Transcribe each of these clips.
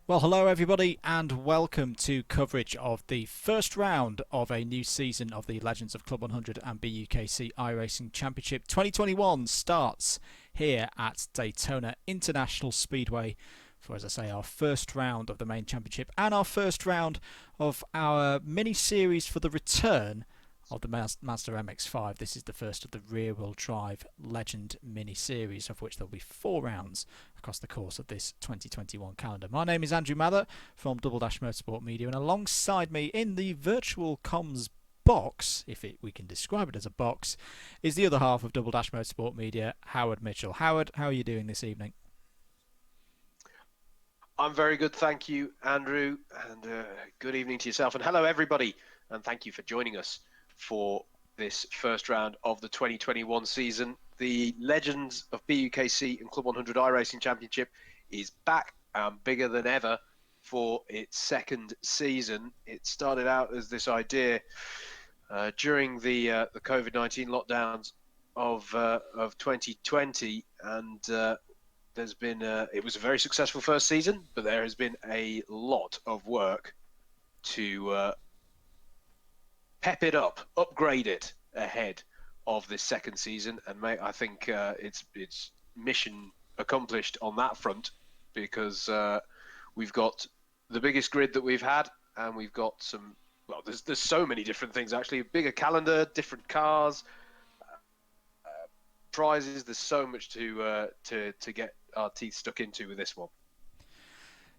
Well, hello everybody and welcome to coverage of the first round of a new season of the Legends of Club 100 and BUKC iRacing Championship 2021 starts here at Daytona International Speedway for, as I say, our first round of the main championship and our first round of our mini-series for the return of the Mazda MX-5. This is the first of the rear-wheel drive Legend mini-series, of which there will be 4 rounds across the course of this 2021 calendar. My name is Andrew Mather from Double Dash Motorsport Media, and alongside me in the virtual comms box, if we can describe it as a box, is the other half of Double Dash Motorsport Media, Howard Mitchell. Howard, how are you doing this evening? I'm very good, thank you, Andrew, and good evening to yourself, and hello everybody, and thank you for joining us for this first round of the 2021 season. The Legends of BUKC and Club 100 iRacing Championship is back and bigger than ever for its second season. It started out as this idea during the COVID-19 lockdowns of 2020, and there's been it was a very successful first season, but there has been a lot of work to pep it up, upgrade it ahead of this second season, and I think it's mission accomplished on that front, because we've got the biggest grid that we've had, and we've got some, well, there's so many different things actually, a bigger calendar, different cars, prizes. There's so much to get our teeth stuck into with this one.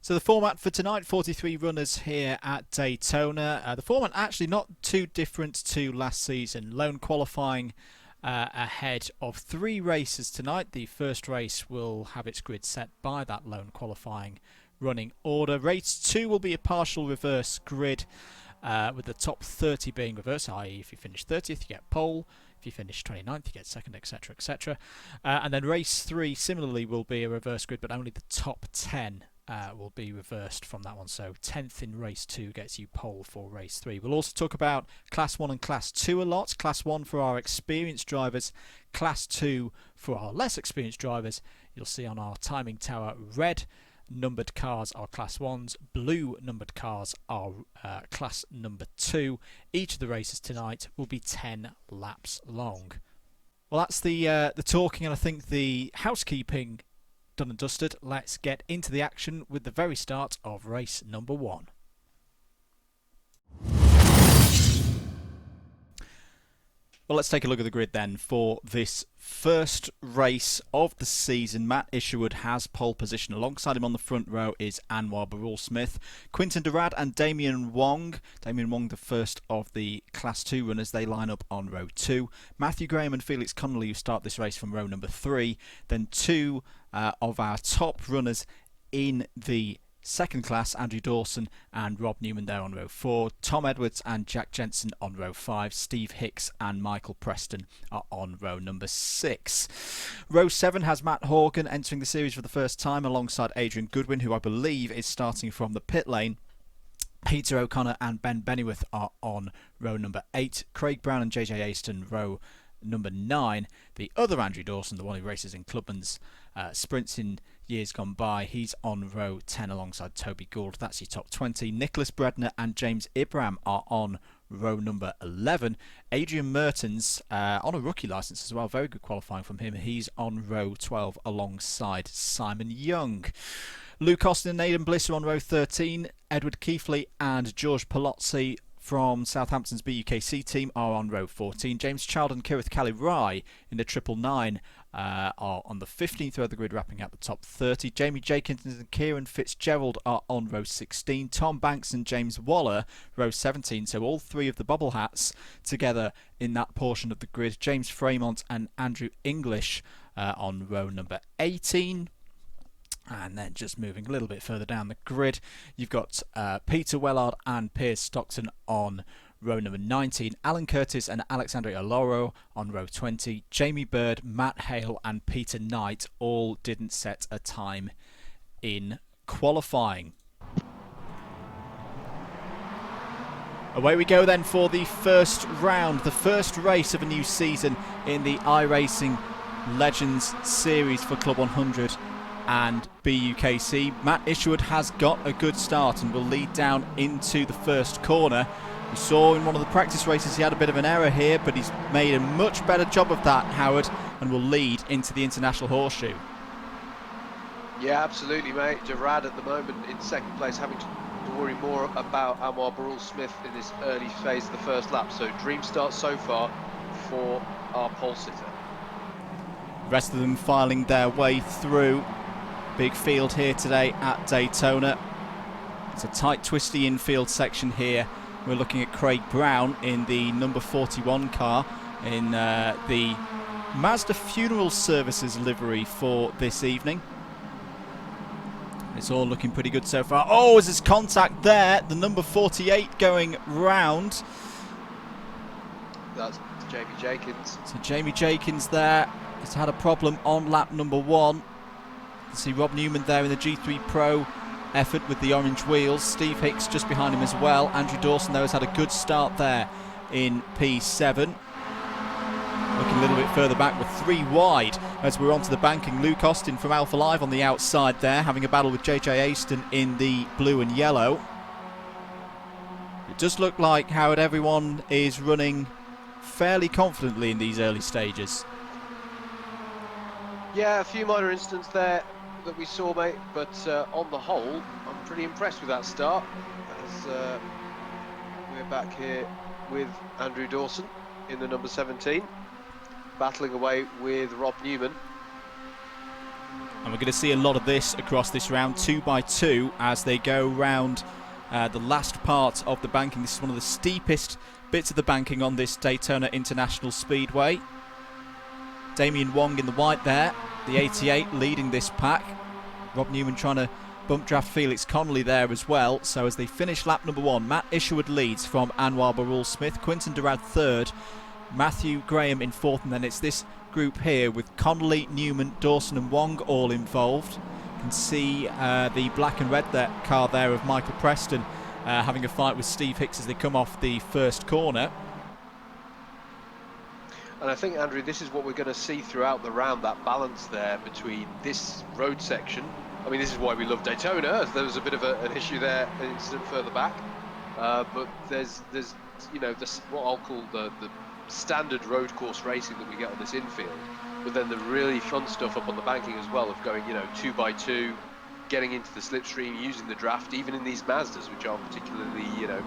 So the format for tonight, 43 runners here at Daytona. The format actually not too different to last season. Lone qualifying ahead of 3 races tonight. The first race will have its grid set by that lone qualifying running order. Race 2 will be a partial reverse grid with the top 30 being reverse, i.e. if you finish 30th you get pole. If you finish 29th, you get second, etc., etc. And then race 3 similarly will be a reverse grid, but only the top 10 will be reversed from that one. So 10th in race 2 gets you pole for race 3. We'll also talk about Class 1 and Class 2 a lot. Class 1 for our experienced drivers, Class 2 for our less experienced drivers. You'll see on our timing tower, red numbered cars are Class 1s, blue numbered cars are Class number 2. Each of the races tonight will be 10 laps long. Well, that's the talking, and I think the housekeeping done and dusted. Let's get into the action with the very start of race number 1. Well, let's take a look at the grid then for this first race of the season. Matt Isherwood has pole position. Alongside him on the front row is Anwar Barul-Smith, Quinton Durad and Damien Wong. Damien Wong, the first of the Class 2 runners, they line up on row 2. Matthew Graham and Felix Connolly, who start this race from row number 3. Then 2 of our top runners in the second class, Andrew Dawson and Rob Newman there on row 4. Tom Edwards and Jack Jensen on row 5. Steve Hicks and Michael Preston are on row number 6. Row 7 has Matt Horgan entering the series for the first time alongside Adrian Goodwin, who I believe is starting from the pit lane. Peter O'Connor and Ben Bennyworth are on row number 8. Craig Brown and JJ Aston row number 9. The other Andrew Dawson, the one who races in Clubman's sprints in years gone by, he's on row 10 alongside Toby Gould. That's your top 20. Nicholas Bredner and James Ibram are on row number 11. Adrian Mertens on a rookie licence as well, very good qualifying from him. He's on row 12 alongside Simon Young. Luke Austin and Aidan Bliss are on row 13. Edward Keithley and George Palozzi from Southampton's BUKC team are on row 14. James Child and Kirith Cali-Rai in the 999 are on the 15th row of the grid, wrapping out the top 30. Jamie Jenkins and Kieran Fitzgerald are on row 16. Tom Banks and James Waller, row 17. So all 3 of the bubble hats together in that portion of the grid. James Fremont and Andrew English on row number 18. And then just moving a little bit further down the grid, you've got Peter Wellard and Piers Stockton on row number 19. Alan Curtis and Alexandre Aloro on row 20. Jamie Bird, Matt Hale and Peter Knight all didn't set a time in qualifying. Away we go then for the first round, the first race of a new season in the iRacing Legends series for Club 100 and BUKC. Matt Isherwood has got a good start and will lead down into the first corner. We saw in one of the practice races he had a bit of an error here, but he's made a much better job of that, Howard, and will lead into the International Horseshoe. Yeah, absolutely, mate. Gerard at the moment in second place, having to worry more about Anwar Barul-Smith in this early phase of the first lap. So dream start so far for our pole sitter. The rest of them filing their way through. Big field here today at Daytona. It's a tight, twisty infield section here. We're looking at Craig Brown in the number 41 car in the Mazda Funeral Services livery for this evening. It's all looking pretty good so far. Oh, there's contact there. The number 48 going round. That's Jamie Jenkins. So Jamie Jenkins there has had a problem on lap number 1. You can see Rob Newman there in the G3 Pro effort with the orange wheels. Steve Hicks just behind him as well. Andrew Dawson though has had a good start there in P7. Looking a little bit further back with 3 wide as we're onto the banking. Luke Austin from Alpha Live on the outside there, having a battle with JJ Aston in the blue and yellow. It does look like, Howard, everyone is running fairly confidently in these early stages. Yeah, a few minor incidents there that we saw, mate, but on the whole, I'm pretty impressed with that start. As we're back here with Andrew Dawson in the number 17, battling away with Rob Newman. And we're going to see a lot of this across this round, 2 by 2, as they go round the last part of the banking. This is one of the steepest bits of the banking on this Daytona International Speedway. Damien Wong in the white there, the 88 leading this pack. Rob Newman trying to bump draft Felix Connolly there as well. So as they finish lap number 1, Matt Isherwood leads from Anwar Barul-Smith, Quinton Durad third, Matthew Graham in fourth, and then it's this group here with Connolly, Newman, Dawson and Wong all involved. You can see the black and red car there of Michael Preston having a fight with Steve Hicks as they come off the first corner. And I think, Andrew, this is what we're going to see throughout the round, that balance there between this road section. I mean, this is why we love Daytona, as there was a bit of an issue there, an incident further back. But there's you know, this, what I'll call the standard road course racing that we get on this infield. But then the really fun stuff up on the banking as well, of going, you know, 2 by 2, getting into the slipstream, using the draft, even in these Mazdas, which aren't particularly, you know,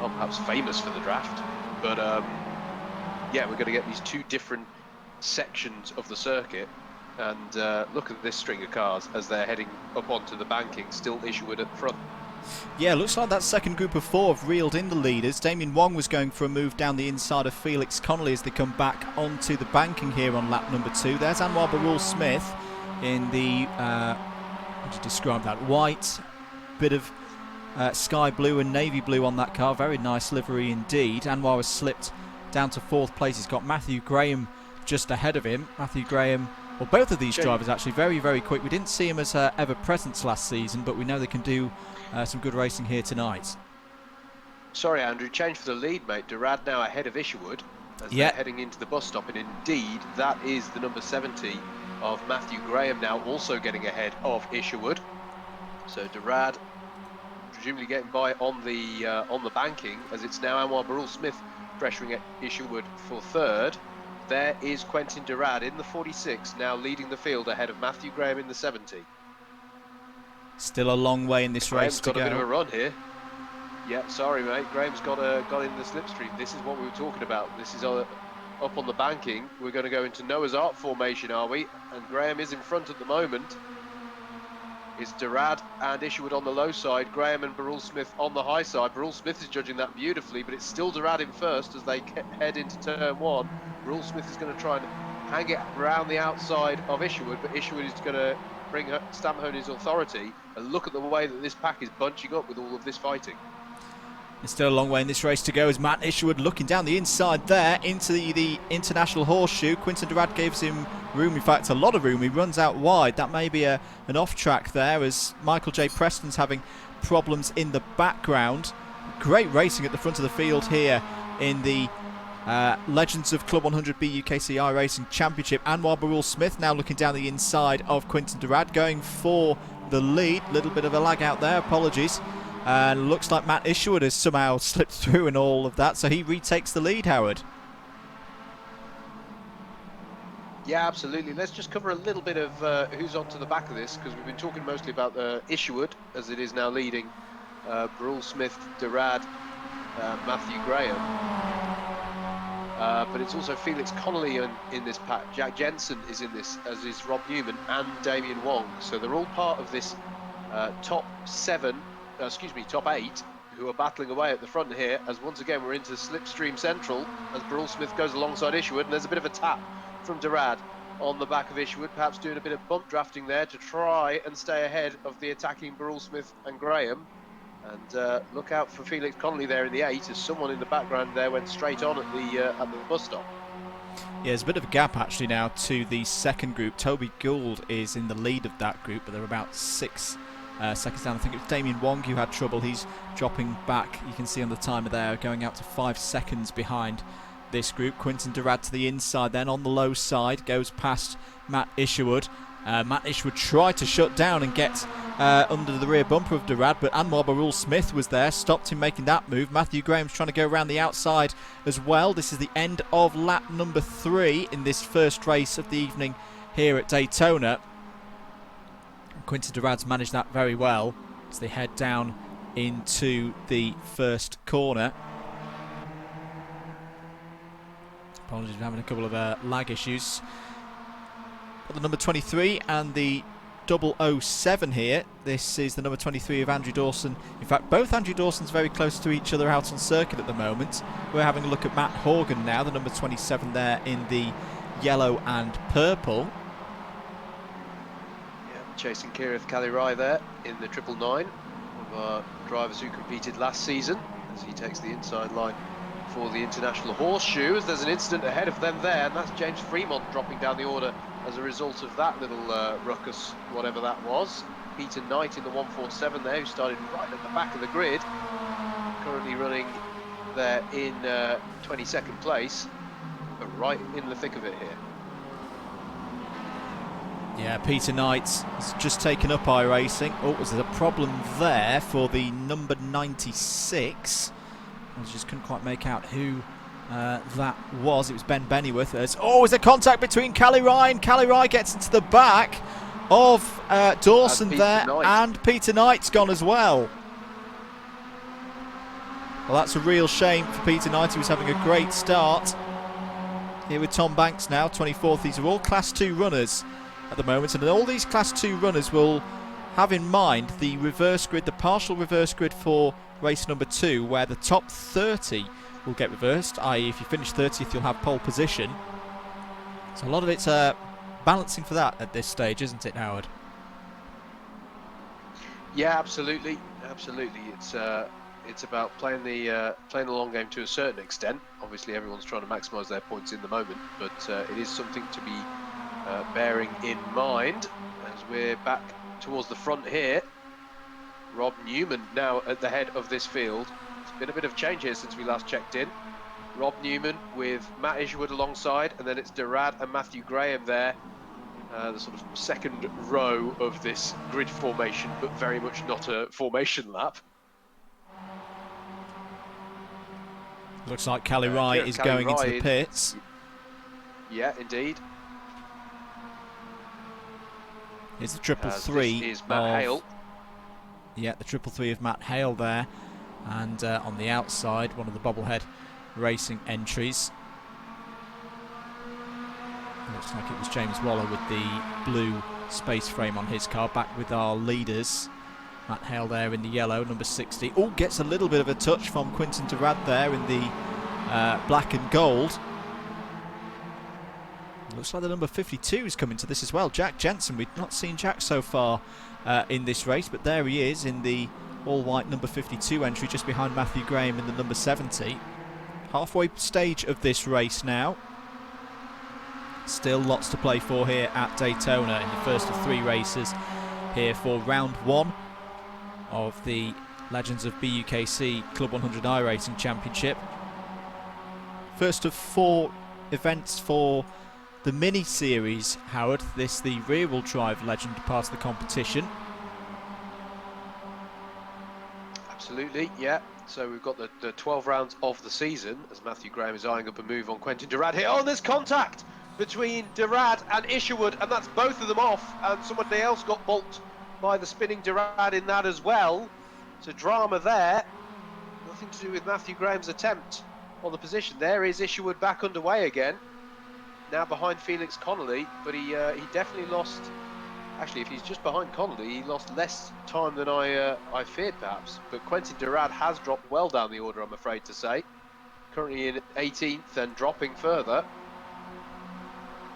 aren't perhaps famous for the draft. But yeah, we're going to get these 2 different sections of the circuit, and look at this string of cars as they're heading up onto the banking, still Isherwood at the front. Yeah, looks like that second group of 4 have reeled in the leaders. Damien Wong was going for a move down the inside of Felix Connolly as they come back onto the banking here on lap number 2. There's Anwar Barul-Smith in the, how do you describe that, white, bit of sky blue and navy blue on that car. Very nice livery indeed. Anwar has slipped down to 4th place. He's got Matthew Graham just ahead of him. Matthew Graham, well, both of these drivers actually very, very quick. We didn't see him as ever presence last season, but we know they can do some good racing here tonight. Sorry, Andrew, change for the lead, mate. Durad now ahead of Isherwood as they're heading into the bus stop, and indeed that is the number 70 of Matthew Graham now also getting ahead of Isherwood. So Durad presumably getting by on the banking, as it's now Anwar Barul-Smith pressuring at Isherwood for third. There is Quentin Durad in the 46, now leading the field ahead of Matthew Graham in the 70. Still a long way in this race to go. Graham's got a bit of a run here. Yeah, sorry, mate. Graham's got in the slipstream. This is what we were talking about. This is up on the banking. We're going to go into Noah's Ark formation, are we? And Graham is in front at the moment. It's Durad and Isherwood on the low side, Graham and Barul-Smith on the high side. Barul-Smith is judging that beautifully, but it's still Durad in first as they head into turn 1. Barul-Smith is going to try and hang it around the outside of Isherwood, but Isherwood is going to stamp home his authority. And look at the way that this pack is bunching up with all of this fighting. There's still a long way in this race to go as Matt Isherwood looking down the inside there into the International Horseshoe. Quinton Durad gives him room, in fact a lot of room. He runs out wide. That may be an off track there as Michael J. Preston's having problems in the background. Great racing at the front of the field here in the Legends of Club 100 BUKC iRacing Championship. Anwar Barul Smith now looking down the inside of Quinton Durad, going for the lead. Little bit of a lag out there, apologies. And looks like Matt Isherwood has somehow slipped through and all of that, so he retakes the lead, Howard. Yeah, absolutely. Let's just cover a little bit of who's onto the back of this, because we've been talking mostly about Isherwood, as it is now leading. Barul Smith, Durad, Matthew Graham. But it's also Felix Connolly in this pack. Jack Jensen is in this, as is Rob Newman and Damien Wong. So they're all part of this top 8, who are battling away at the front here. As once again we're into Slipstream Central, as Barul Smith goes alongside Isherwood, and there's a bit of a tap from Durad on the back of Isherwood, perhaps doing a bit of bump drafting there to try and stay ahead of the attacking Barul Smith and Graham. And look out for Felix Connolly there in the 8, as someone in the background there went straight on at the bus stop. Yeah, there's a bit of a gap actually now to the second group. Toby Gould is in the lead of that group, but they're about 6 seconds down. I think it was Damien Wong who had trouble. He's dropping back. You can see on the timer there, going out to 5 seconds behind this group. Quinton Durad to the inside, then on the low side, goes past Matt Isherwood. Matt Isherwood tried to shut down and get under the rear bumper of Durad, but Anwar Barul Smith was there, stopped him making that move. Matthew Graham's trying to go around the outside as well. This is the end of lap number 3 in this first race of the evening here at Daytona. Quinton Durad's managed that very well as they head down into the first corner. Apologies for having a couple of lag issues. Got the number 23 and the 007 here. This is the number 23 of Andrew Dawson. In fact, both Andrew Dawsons very close to each other out on circuit at the moment. We're having a look at Matt Horgan now, the number 27 there in the yellow and purple. Yeah, chasing Kirith Kalirai there in the 999, one of our drivers who competed last season, as he takes the inside line for the International Horseshoe. As there's an incident ahead of them there, and that's James Fremont dropping down the order as a result of that little ruckus, whatever that was. Peter Knight in the 147 there, who started right at the back of the grid, currently running there in 22nd place, but right in the thick of it here. Yeah, Peter Knight has just taken up iRacing. Oh, was there a problem there for the number 96? I just couldn't quite make out who that was. It was Ben Bennyworth. Is there contact between Kalirai, and Kalirai gets into the back of Dawson there, and Peter Knight's gone as well. Well, that's a real shame for Peter Knight. He was having a great start here with Tom Banks now, 24th. These are all Class 2 runners at the moment, and all these Class 2 runners will have in mind the reverse grid, the partial reverse grid for race number 2, where the top 30 will get reversed, i.e. if you finish 30th you'll have pole position. So a lot of it's balancing for that at this stage, isn't it, Howard? Yeah, absolutely. It's about playing the long game to a certain extent. Obviously everyone's trying to maximise their points in the moment, but it is something to be bearing in mind as we're back towards the front here. Rob Newman now at the head of this field. It's been a bit of change here since we last checked in. Rob Newman with Matt Isherwood alongside, and then it's Durad and Matthew Graham there. The sort of second row of this grid formation, but very much not a formation lap. Looks like Kalirai is going into the pits. Yeah, indeed. Here's the 333 this is Matt Hale. Yeah, the 333 of Matt Hale there. And on the outside, one of the bobblehead racing entries. Looks like it was James Waller with the blue space frame on his car. Back with our leaders. Matt Hale there in the yellow, number 60. Oh, gets a little bit of a touch from Quinton Durad there in the black and gold. Looks like the number 52 is coming to this as well. Jack Jensen. We've not seen Jack so far in this race, but there he is in the all-white number 52 entry, just behind Matthew Graham in the number 70. Halfway stage of this race now. Still lots to play for here at Daytona in the first of 3 races here for round 1 of the Legends of BUKC Club 100 iRacing Championship. First of 4 events for the mini-series, Howard. This, the rear-wheel drive legend part of the competition. Absolutely, yeah. So we've got the 12 rounds of the season as Matthew Graham is eyeing up a move on Quentin Durad here. Oh, there's contact between Durad and Isherwood, and that's both of them off, and somebody else got bulked by the spinning Durad in that as well. So drama there. Nothing to do with Matthew Graham's attempt on the position. There is Isherwood back underway again. Now behind Felix Connolly, but he definitely lost. Actually, if he's just behind Connolly, he lost less time than I feared, perhaps. But Quentin Durad has dropped well down the order, I'm afraid to say. Currently in 18th and dropping further.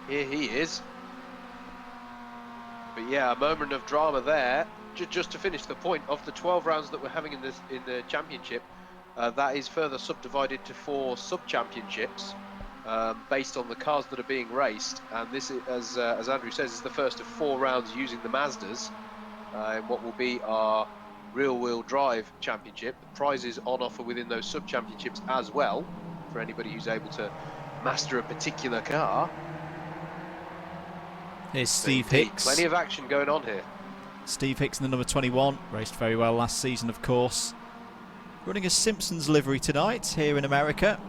Here he is. But yeah, a moment of drama there. Just to finish the point, of the 12 rounds that we're having in the championship, that is further subdivided to 4 sub-championships. Based on the cars that are being raced, and this is, as Andrew says, is the first of 4 rounds using the Mazdas in what will be our rear-wheel drive championship. Prizes on offer within those sub-championships as well for anybody who's able to master a particular car. Here's Steve Hicks. Plenty of action going on here. Steve Hicks in the number 21, raced very well last season, of course. Running a Simpsons livery tonight here in America.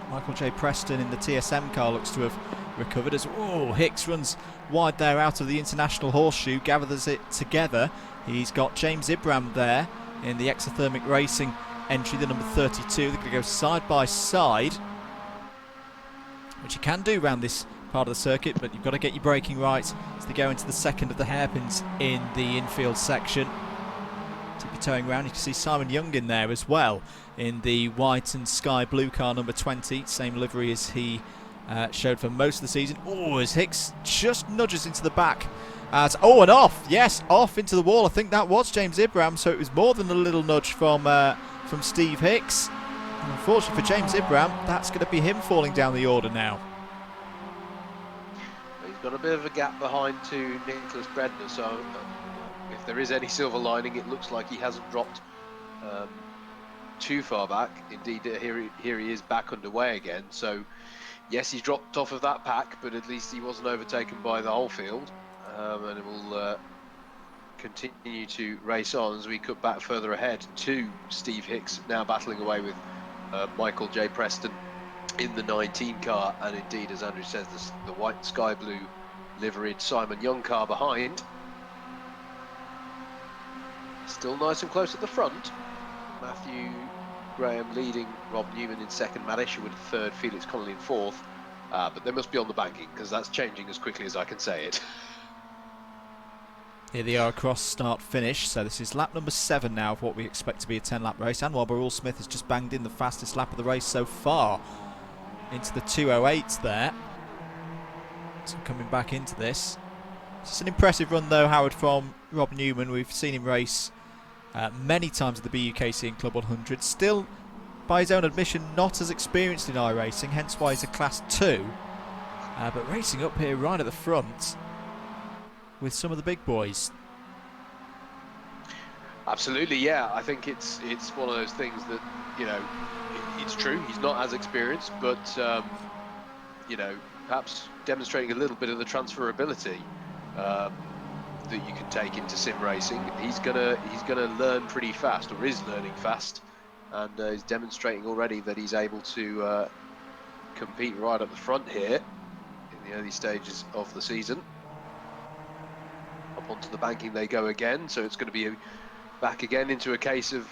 Michael J. Preston in the TSM car looks to have recovered as Hicks runs wide there out of the International Horseshoe, gathers it together. He's got James Ibram there in the Exothermic Racing entry, the number 32. They're going to go side by side, which you can do around this part of the circuit, but you've got to get your braking right as they go into the second of the hairpins in the infield section. Towing around, you can see Simon Young in there as well in the white and sky blue car number 20, same livery as he showed for most of the season. As Hicks just nudges into the back and off, yes, off into the wall. I think that was James Ibram, so it was more than a little nudge from Steve Hicks. And unfortunately for James Ibram, that's going to be him falling down the order now. He's got a bit of a gap behind to Nicholas Bredner, so if there is any silver lining, it looks like he hasn't dropped too far back. Indeed, here he is back underway again. So, yes, he's dropped off of that pack, but at least he wasn't overtaken by the whole field. And it will continue to race on as we cut back further ahead to Steve Hicks, now battling away with Michael J. Preston in the 19 car. And indeed, as Andrew says, the white sky blue liveried Simon Young car behind. Still nice and close at the front. Matthew Graham leading, Rob Newman in second, Matt Isherwood third, Felix Connolly in fourth. But they must be on the banking because that's changing as quickly as I can say it. Here they are across start finish. So this is lap number 7 now of what we expect to be a 10-lap race. Anwar Barul Smith has just banged in the fastest lap of the race so far into the 2:08 there. So coming back into this. It's an impressive run though, Howard, from Rob Newman. We've seen him race many times at the BUKC and Club 100. Still, by his own admission, not as experienced in iRacing, hence why he's a Class 2. But racing up here right at the front with some of the big boys. Absolutely, yeah. I think it's one of those things that, you know, it's true. He's not as experienced, but, you know, perhaps demonstrating a little bit of the transferability that you can take into sim racing. He's gonna learn pretty fast, or is learning fast, and is demonstrating already that he's able to compete right up the front here in the early stages of the season. Up onto the banking they go again, so it's going to be back again into a case of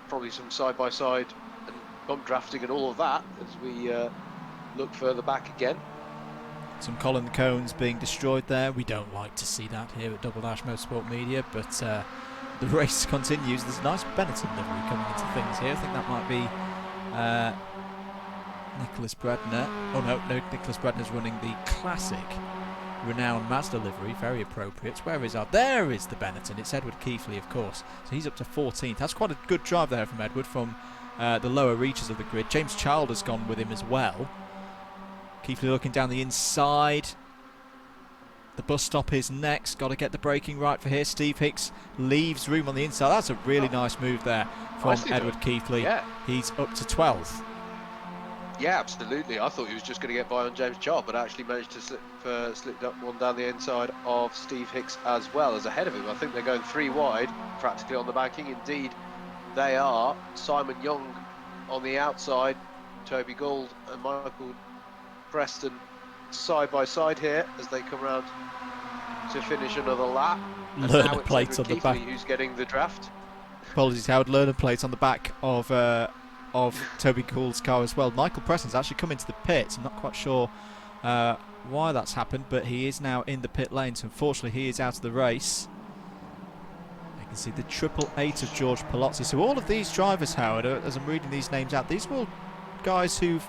probably some side-by-side and bump drafting and all of that as we look further back again. Some Colin cones being destroyed there. We don't like to see that here at Double Dash Motorsport Media, but the race continues. There's a nice Benetton livery coming into things here. I think that might be Nicholas Bredner. Oh no, Nicholas Bredner's running the classic renowned Mazda livery, very appropriate. Where is our? There is the Benetton. It's Edward Keithley, of course. So he's up to 14th. That's quite a good drive there from Edward from the lower reaches of the grid. James Child has gone with him as well. Keithley looking down the inside. The bus stop is next. Got to get the braking right for here. Steve Hicks leaves room on the inside. That's a really nice move there from Edward Keithley. Yeah. He's up to 12th. Yeah, absolutely. I thought he was just going to get by on James Child, but actually managed to slip up one down the inside of Steve Hicks as well as ahead of him. I think they're going 3 wide, practically on the banking. Indeed, they are. Simon Young on the outside, Toby Gould and Michael Preston side by side here as they come round to finish another lap. And now it's Plates on Edward the back. Keithley who's getting the draft. Apologies, Howard. Learner plates on the back of Toby Gould's car as well. Michael Preston's actually come into the pits. I'm not quite sure why that's happened, but he is now in the pit lane. So unfortunately, he is out of the race. You can see the 888 of George Palozzi. So all of these drivers, Howard, as I'm reading these names out, these were all guys who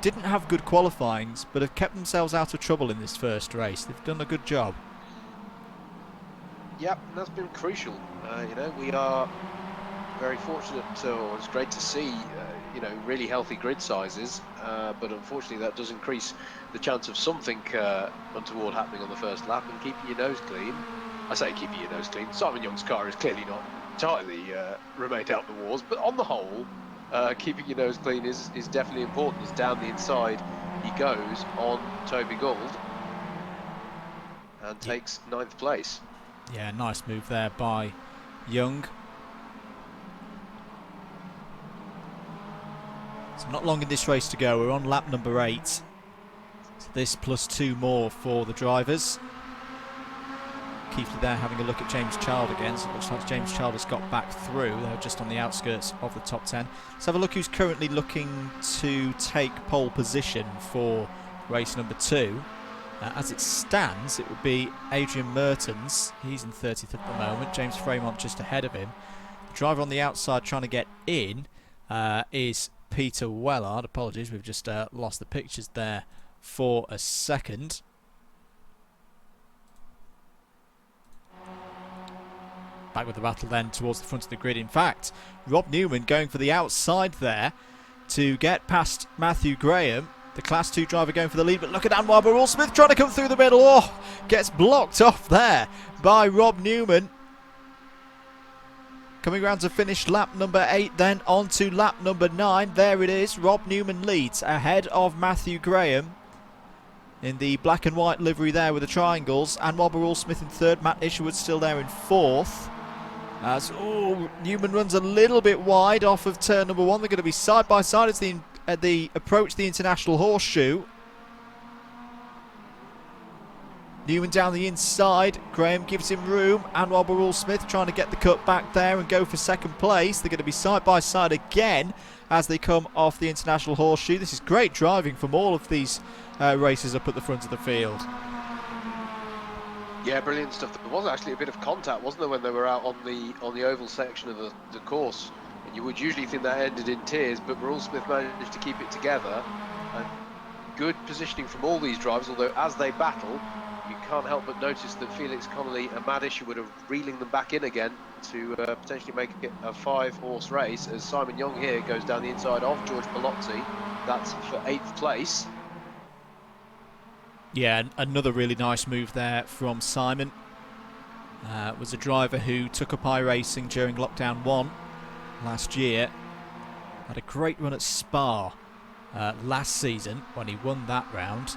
didn't have good qualifyings, but have kept themselves out of trouble in this first race. They've done a good job. Yep, and that's been crucial. You know, we are very fortunate, or it's great to see, you know, really healthy grid sizes, but unfortunately that does increase the chance of something untoward happening on the first lap, and keeping your nose clean. I say keeping your nose clean. Simon Young's car is clearly not entirely remained out the wars, but on the whole, keeping your nose clean is definitely important. As down the inside he goes on Toby Gould and takes 9th place. Yeah, nice move there by Young. So not long in this race to go. We're on lap number 8. So this plus 2 more for the drivers. Keithley there having a look at James Child again. So it looks like James Child has got back through. They're just on the outskirts of the top 10. Let's have a look who's currently looking to take pole position for race number 2. As it stands, it would be Adrian Mertens. He's in 30th at the moment. James Fremont just ahead of him. The driver on the outside trying to get in is Peter Wellard. Apologies, we've just lost the pictures there for a second. Back with the battle then towards the front of the grid. In fact, Rob Newman going for the outside there to get past Matthew Graham. The Class 2 driver going for the lead, but look at Anwar Barrell-Smith trying to come through the middle. Oh, gets blocked off there by Rob Newman. Coming round to finish lap number 8, then on to lap number 9. There it is. Rob Newman leads ahead of Matthew Graham in the black and white livery there with the triangles. Anwar Barrell-Smith in 3rd. Matt Isherwood still there in 4th. As Newman runs a little bit wide off of turn number 1. They're going to be side by side as the approach the International Horseshoe. Newman down the inside. Graham gives him room. Anwar Barrell-Smith trying to get the cut back there and go for 2nd place. They're going to be side by side again as they come off the International Horseshoe. This is great driving from all of these racers up at the front of the field. Yeah, brilliant stuff. There was actually a bit of contact, wasn't there, when they were out on the oval section of the course? And you would usually think that ended in tears, but Barrell-Smith managed to keep it together. And good positioning from all these drivers, although as they battle, you can't help but notice that Felix Connolly and Matt Isherwood are reeling them back in again to potentially make it a 5-horse race, as Simon Young here goes down the inside of George Palozzi. That's for 8th place. Yeah, another really nice move there from Simon. Was a driver who took up iRacing during lockdown 1 last year. Had a great run at Spa last season when he won that round.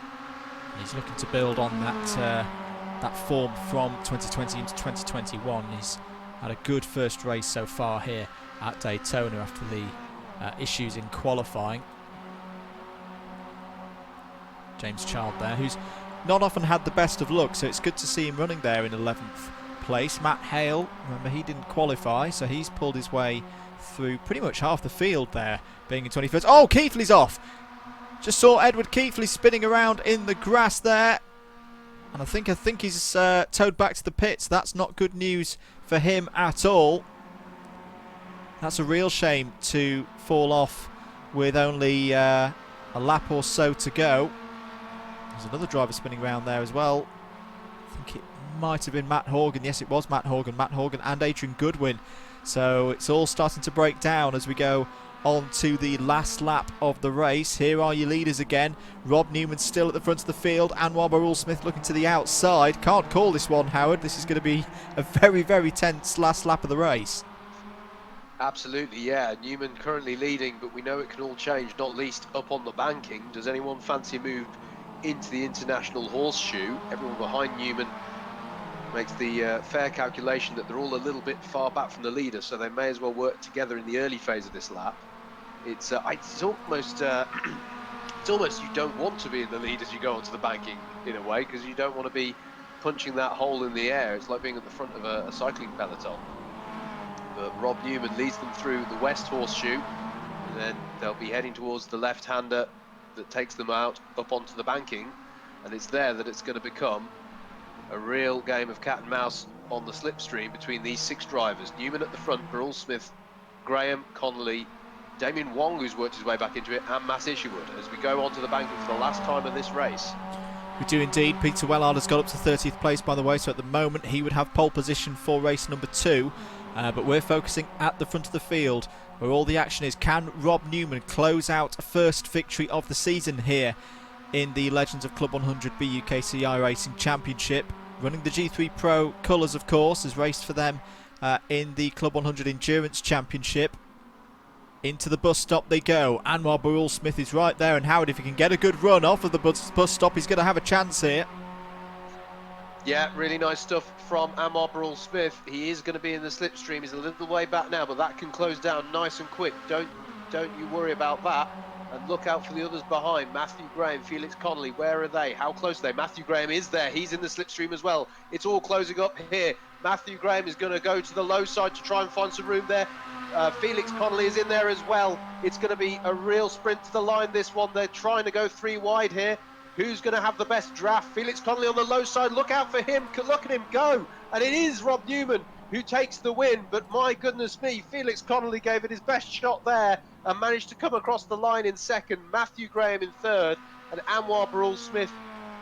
And he's looking to build on that form from 2020 into 2021. He's had a good first race so far here at Daytona after the issues in qualifying. James Child there, who's not often had the best of luck, so it's good to see him running there in 11th place. Matt Hale, remember, he didn't qualify, so he's pulled his way through pretty much half the field there, being in 21st. Oh, Keithley's off! Just saw Edward Keithley spinning around in the grass there, and I think he's towed back to the pits. That's not good news for him at all. That's a real shame to fall off with only a lap or so to go. There's another driver spinning around there as well. I think it might have been Matt Horgan. Yes, it was Matt Horgan. Matt Horgan and Adrian Goodwin. So it's all starting to break down as we go on to the last lap of the race. Here are your leaders again. Rob Newman still at the front of the field. Anwar Barrell-Smith looking to the outside. Can't call this one, Howard. This is going to be a very, very tense last lap of the race. Absolutely, yeah. Newman currently leading, but we know it can all change, not least up on the banking. Does anyone fancy a move into the international horseshoe? Everyone behind Newman makes the fair calculation that they're all a little bit far back from the leader, so they may as well work together in the early phase of this lap. It's almost it's almost you don't want to be in the lead as you go onto the banking in a way, because you don't want to be punching that hole in the air. It's like being at the front of a cycling peloton. But Rob Newman leads them through the west horseshoe, and then they'll be heading towards the left-hander that takes them out up onto the banking, and it's there that it's going to become a real game of cat and mouse on the slipstream between these 6 drivers. Newman at the front, Burrell Smith, Graham, Connolly, Damien Wong, who's worked his way back into it, and Matt Isherwood, as we go onto the banking for the last time of this race. We do indeed. Peter Wellard has got up to 30th place, by the way, so at the moment he would have pole position for race number 2. But we're focusing at the front of the field, where all the action is. Can Rob Newman close out a first victory of the season here in the Legends of Club 100 BUKC iRacing Championship? Running the G3 Pro colours, of course, has raced for them in the Club 100 Endurance Championship. Into the bus stop they go. Anwar Burrell Smith is right there, and Howard, if he can get a good run off of the bus stop, he's going to have a chance here. Yeah, really nice stuff from Anwar Burrell Smith. He is going to be in the slipstream. He's a little way back now, but that can close down nice and quick. Don't you worry about that. And look out for the others behind. Matthew Graham, Felix Connolly, where are they? How close are they? Matthew Graham is there. He's in the slipstream as well. It's all closing up here. Matthew Graham is going to go to the low side to try and find some room there. Felix Connolly is in there as well. It's going to be a real sprint to the line, this one. They're trying to go 3 wide here. Who's going to have the best draft? Felix Connolly on the low side. Look out for him. Look at him go. And it is Rob Newman who takes the win. But my goodness me, Felix Connolly gave it his best shot there and managed to come across the line in second. Matthew Graham in third and Anwar Burrell Smith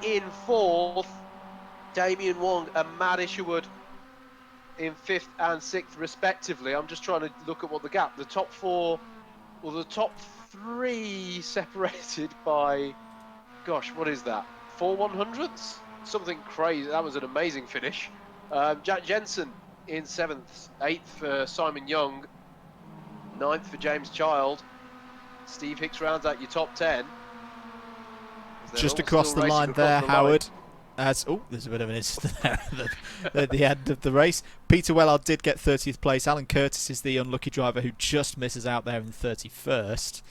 in fourth. Damien Wong and Matt Isherwood in 5th and 6th respectively. I'm just trying to look at what the gap, the top 4, well, the top 3 separated by, gosh, what is that, 4 100ths? Something crazy. That was an amazing finish. Jack Jensen in 7th, 8th for Simon Young, 9th for James Child. Steve Hicks rounds out your top 10. Just across the line there, Howard. There's a bit of an incident there at the end of the race. Peter Wellard did get 30th place. Alan Curtis is the unlucky driver who just misses out there in 31st.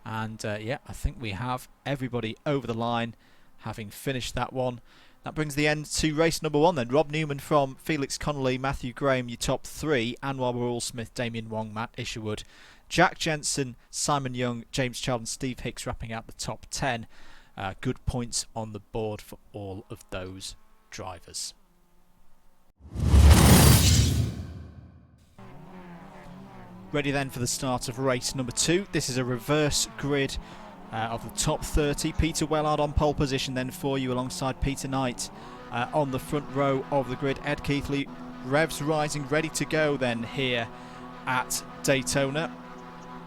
And yeah, I think we have everybody over the line having finished that one. That brings the end to race number 1 then. Rob Newman from Felix Connolly, Matthew Graham, your top 3. Anwar Burrell Smith, Damien Wong, Matt Isherwood, Jack Jensen, Simon Young, James Child and Steve Hicks wrapping out the top 10. Good points on the board for all of those drivers. Ready then for the start of race number 2. This is a reverse grid of the top 30. Peter Wellard on pole position then for you alongside Peter Knight on the front row of the grid. Ed Keithley, revs rising, ready to go then here at Daytona.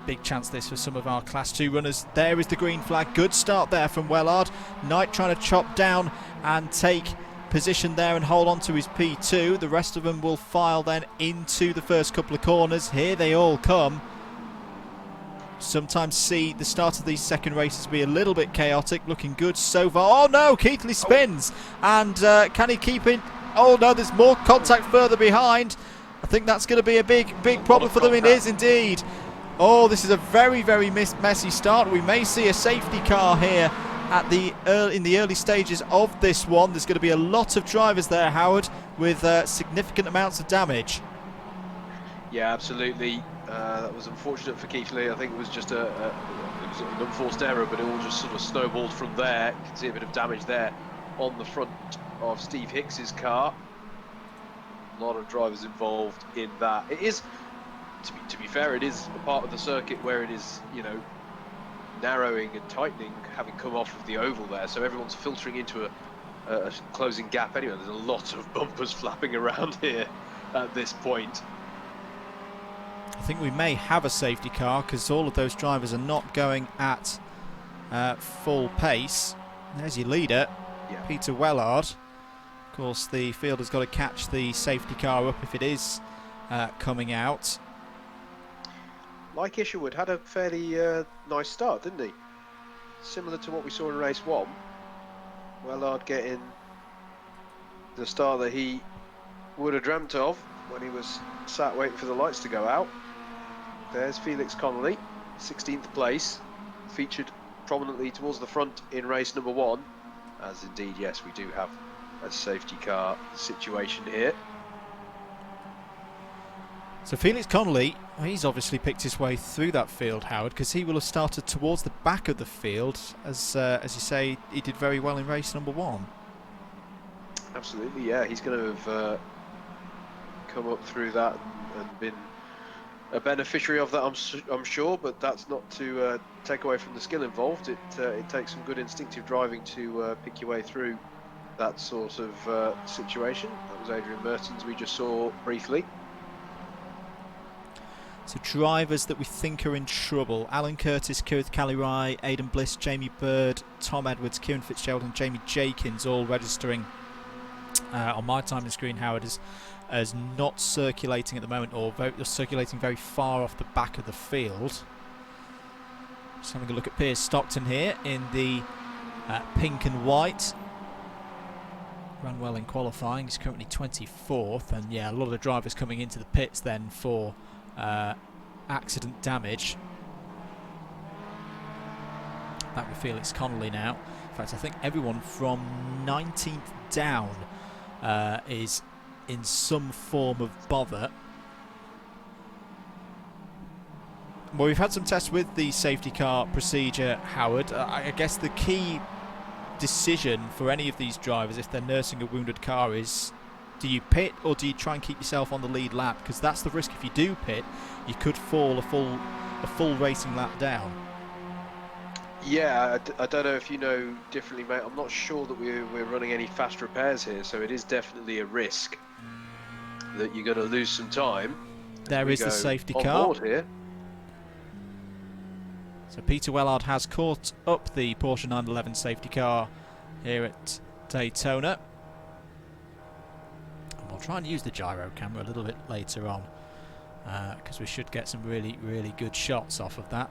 Big chance this for some of our Class 2 runners. There is the green flag. Good start there from Wellard. Knight trying to chop down and take position there and hold on to his P2. The rest of them will file then into the first couple of corners. Here they all come. Sometimes see the start of these second races be a little bit chaotic. Looking good so far. Oh no, Keithley spins. And can he keep it? Oh no, there's more contact further behind. I think that's going to be a big problem for them. It is indeed. Oh, this is a very messy start. We may see a safety car here at in the early stages of this one. There's going to be a lot of drivers there, Howard, with significant amounts of damage. Yeah, absolutely. That was unfortunate for Keithley. I think it was just it was an unforced error, but it all just sort of snowballed from there. You can see a bit of damage there on the front of Steve Hicks's car. A lot of drivers involved in that. It is, to be fair, it is a part of the circuit where it is, you know, narrowing and tightening, having come off of the oval there, so everyone's filtering into a closing gap anyway. There's a lot of bumpers flapping around here at this point. I think we may have a safety car because all of those drivers are not going at full pace. There's your leader, yeah. Peter Wellard. Of course, the field has got to catch the safety car up if it is coming out. like Isherwood, had a fairly nice start, didn't he? Similar to what we saw in race 1. Wellard getting the start that he would have dreamt of when he was sat waiting for the lights to go out. There's Felix Connolly, 16th place, featured prominently towards the front in race number 1, as indeed, yes, we do have a safety car situation here. So Felix Connolly, he's obviously picked his way through that field, Howard, because he will have started towards the back of the field. As you say, he did very well in race number 1. Absolutely, yeah. He's going to have come up through that and been a beneficiary of that, I'm sure. But that's not to take away from the skill involved. It takes some good instinctive driving to pick your way through that sort of situation. That was Adrian Mertens we just saw briefly. So drivers that we think are in trouble: Alan Curtis, Kirith Calirai, Aidan Bliss, Jamie Bird, Tom Edwards, Kieran Fitzgerald and Jamie Jenkins, all registering on my timing screen, Howard, as not circulating at the moment, or circulating very far off the back of the field. Just having a look at Piers Stockton here in the pink and white. Ran well in qualifying. He's currently 24th, and yeah, a lot of drivers coming into the pits then for accident damage. Back with Felix Connolly now. In fact, I think everyone from 19th down is in some form of bother. Well, we've had some tests with the safety car procedure, Howard. I guess the key decision for any of these drivers, if they're nursing a wounded car, is: do you pit or do you try and keep yourself on the lead lap? Because that's the risk. If you do pit, you could fall a full racing lap down. Yeah, I don't know if you know differently, mate. I'm not sure that we're running any fast repairs here, so it is definitely a risk that you're going to lose some time. There is the safety on car. board here. So Peter Wellard has caught up the Porsche 911 safety car here at Daytona. And we'll try and use the gyro camera a little bit later on, because we should get some really, really good shots off of that.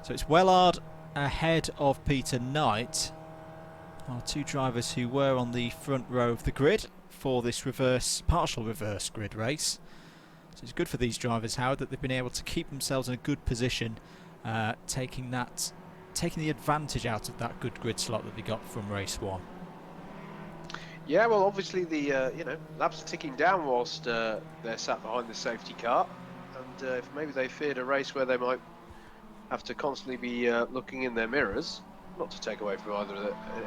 So it's Wellard ahead of Peter Knight, our two drivers who were on the front row of the grid for this partial reverse grid race. So it's good for these drivers, Howard, that they've been able to keep themselves in a good position, taking the advantage out of that good grid slot that they got from race 1. Yeah, well, obviously the laps are ticking down whilst they're sat behind the safety car, and if maybe they feared a race where they might have to constantly be looking in their mirrors. Not to take away from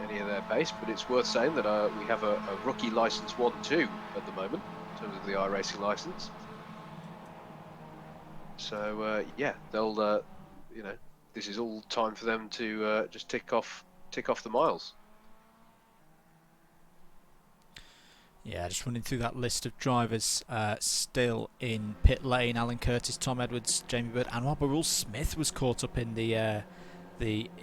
any of their pace, but it's worth saying that we have a rookie license 1-2 at the moment in terms of the iRacing license. So yeah, they'll this is all time for them to just tick off the miles. Yeah, just running through that list of drivers still in pit lane: Alan Curtis, Tom Edwards, Jamie Bird. Anwar Barul Smith was caught up in the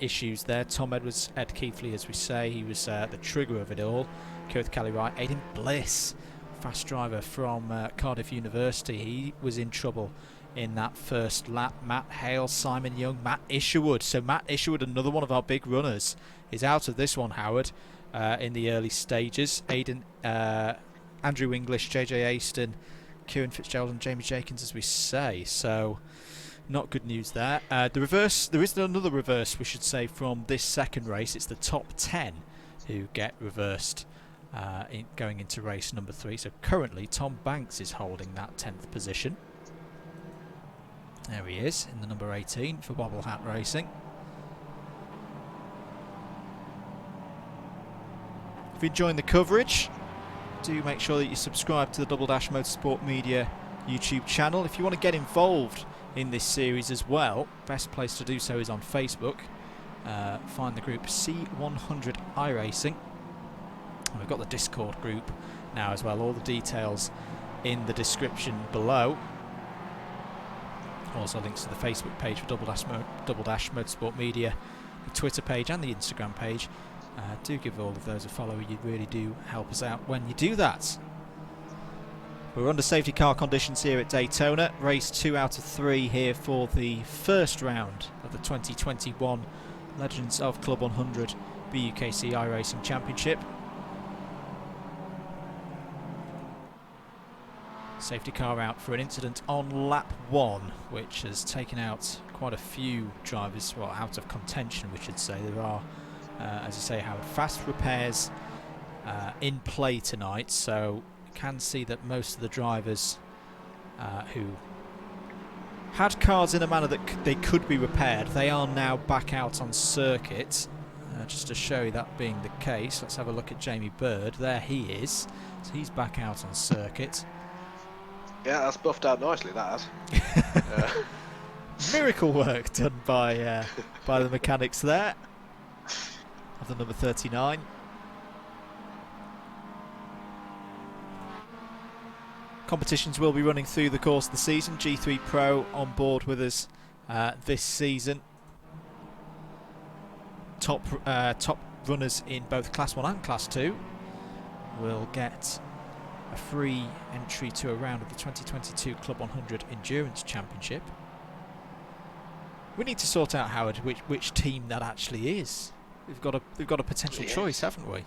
issues there. Tom Edwards, Ed Keithley, as we say, he was the trigger of it all. Kirith Calirai, Aidan Bliss, fast driver from Cardiff University, he was in trouble in that first lap. Matt Hale, Simon Young, Matt Isherwood. So Matt Isherwood, another one of our big runners, is out of this one, Howard, in the early stages. Andrew English, JJ Aston, Kieran Fitzgerald and Jamie Jenkins, as we say. So not good news there. The reverse, there is another reverse, we should say, from this second race. It's the top 10 who get reversed going into race number 3. So currently Tom Banks is holding that 10th position. There he is in the number 18 for Bobble Hat Racing. If you're enjoying the coverage, do make sure that you subscribe to the Double Dash Motorsport Media YouTube channel. If you want to get involved in this series as well, best place to do so is on Facebook. Find the group C100 iRacing. And we've got the Discord group now as well. All the details in the description below. Also links to the Facebook page for Double Dash Motorsport Media, the Twitter page and the Instagram page. Do give all of those a follow. You really do help us out when you do that. We're under safety car conditions here at Daytona. Race 2 out of 3 here for the first round of the 2021 Legends of Club 100 BUKC iRacing Championship. Safety car out for an incident on lap 1, which has taken out quite a few drivers, well, out of contention, we should say. There are, as you say, Howard, fast repairs in play tonight, so you can see that most of the drivers who had cars in a manner that they could be repaired, they are now back out on circuit. Just to show you that being the case, let's have a look at Jamie Bird. There he is, so he's back out on circuit. Yeah, that's buffed out nicely, that has. Miracle work done by the mechanics there of the number 39. Competitions will be running through the course of the season. G3 Pro on board with us this season. Top runners in both Class 1 and Class 2 will get a free entry to a round of the 2022 Club 100 Endurance Championship. We need to sort out, Howard, which team that actually is. We've got a potential choice, haven't we?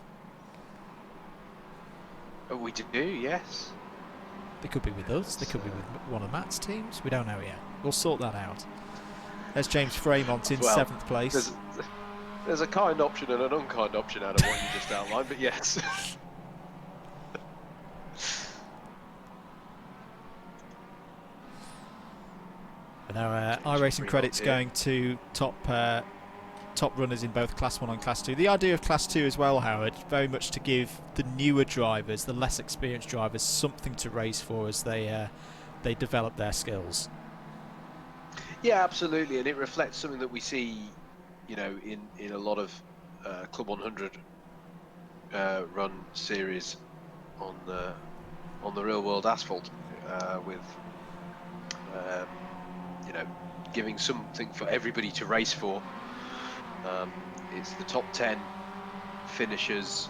We do, yes. They could be with us. They could be with one of Matt's teams. We don't know yet. We'll sort that out. There's James Fremont in 7th place. There's a kind option and an unkind option out of what you just outlined, but yes. But now iRacing credits going to top runners in both Class 1 and Class 2. The idea of Class 2 as well, Howard, very much to give the newer drivers, the less experienced drivers, something to race for as they develop their skills. Yeah, absolutely, and it reflects something that we see, you know, in a lot of Club 100 run series on the real world asphalt, with you know, giving something for everybody to race for. It's the top 10 finishers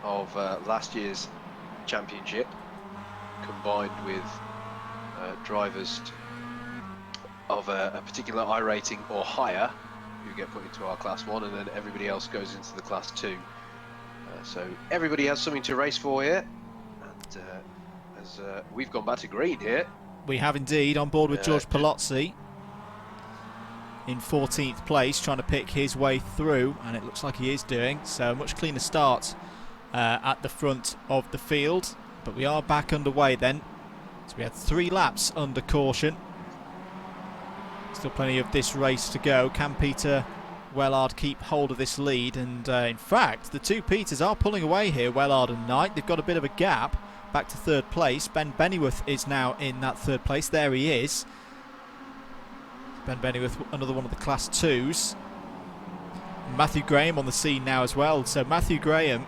of last year's championship combined with drivers of a particular I rating or higher who get put into our Class 1, and then everybody else goes into the Class 2. So everybody has something to race for here, and as we've gone back to green here. We have indeed, on board with George Palozzi in 14th place, trying to pick his way through, and it looks like he is doing so. A much cleaner start at the front of the field, but we are back underway then. So we had 3 laps under caution. Still plenty of this race to go. Can Peter Wellard keep hold of this lead? And in fact, the 2 Peters are pulling away here, Wellard and Knight. They've got a bit of a gap back to 3rd place. Ben Bennyworth is now in that 3rd place. There he is. Ben Bennyworth, another one of the Class 2s. Matthew Graham on the scene now as well. So Matthew Graham,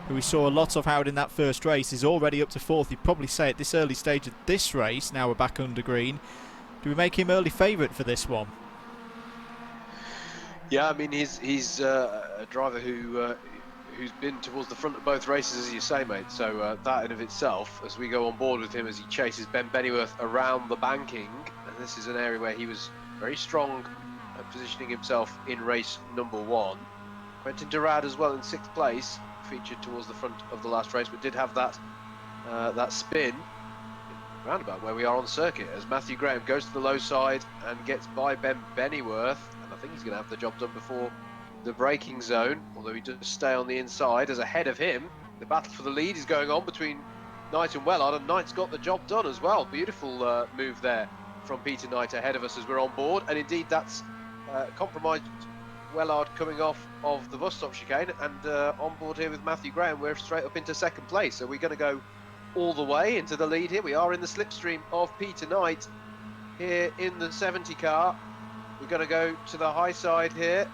who we saw a lot of out in that first race, is already up to 4th. You'd probably say at this early stage of this race, now we're back under green, do we make him early favourite for this one? Yeah, I mean, he's a driver who's been towards the front of both races, as you say, mate. So that in of itself, as we go on board with him as he chases Ben Bennyworth around the banking, and this is an area where he was very strong at positioning himself in race number 1. Quentin Durad as well in 6th place, featured towards the front of the last race, but did have that spin roundabout where we are on circuit, as Matthew Graham goes to the low side and gets by Ben Bennyworth, and I think he's going to have the job done before the braking zone, although he does stay on the inside. As ahead of him, the battle for the lead is going on between Knight and Wellard, and Knight's got the job done as well. Beautiful move there from Peter Knight ahead of us as we're on board, and indeed that's compromised Wellard coming off of the bus stop chicane, and on board here with Matthew Graham, we're straight up into 2nd place. So we're going to go all the way into the lead here. We are in the slipstream of Peter Knight here in the 70 car. We're going to go to the high side here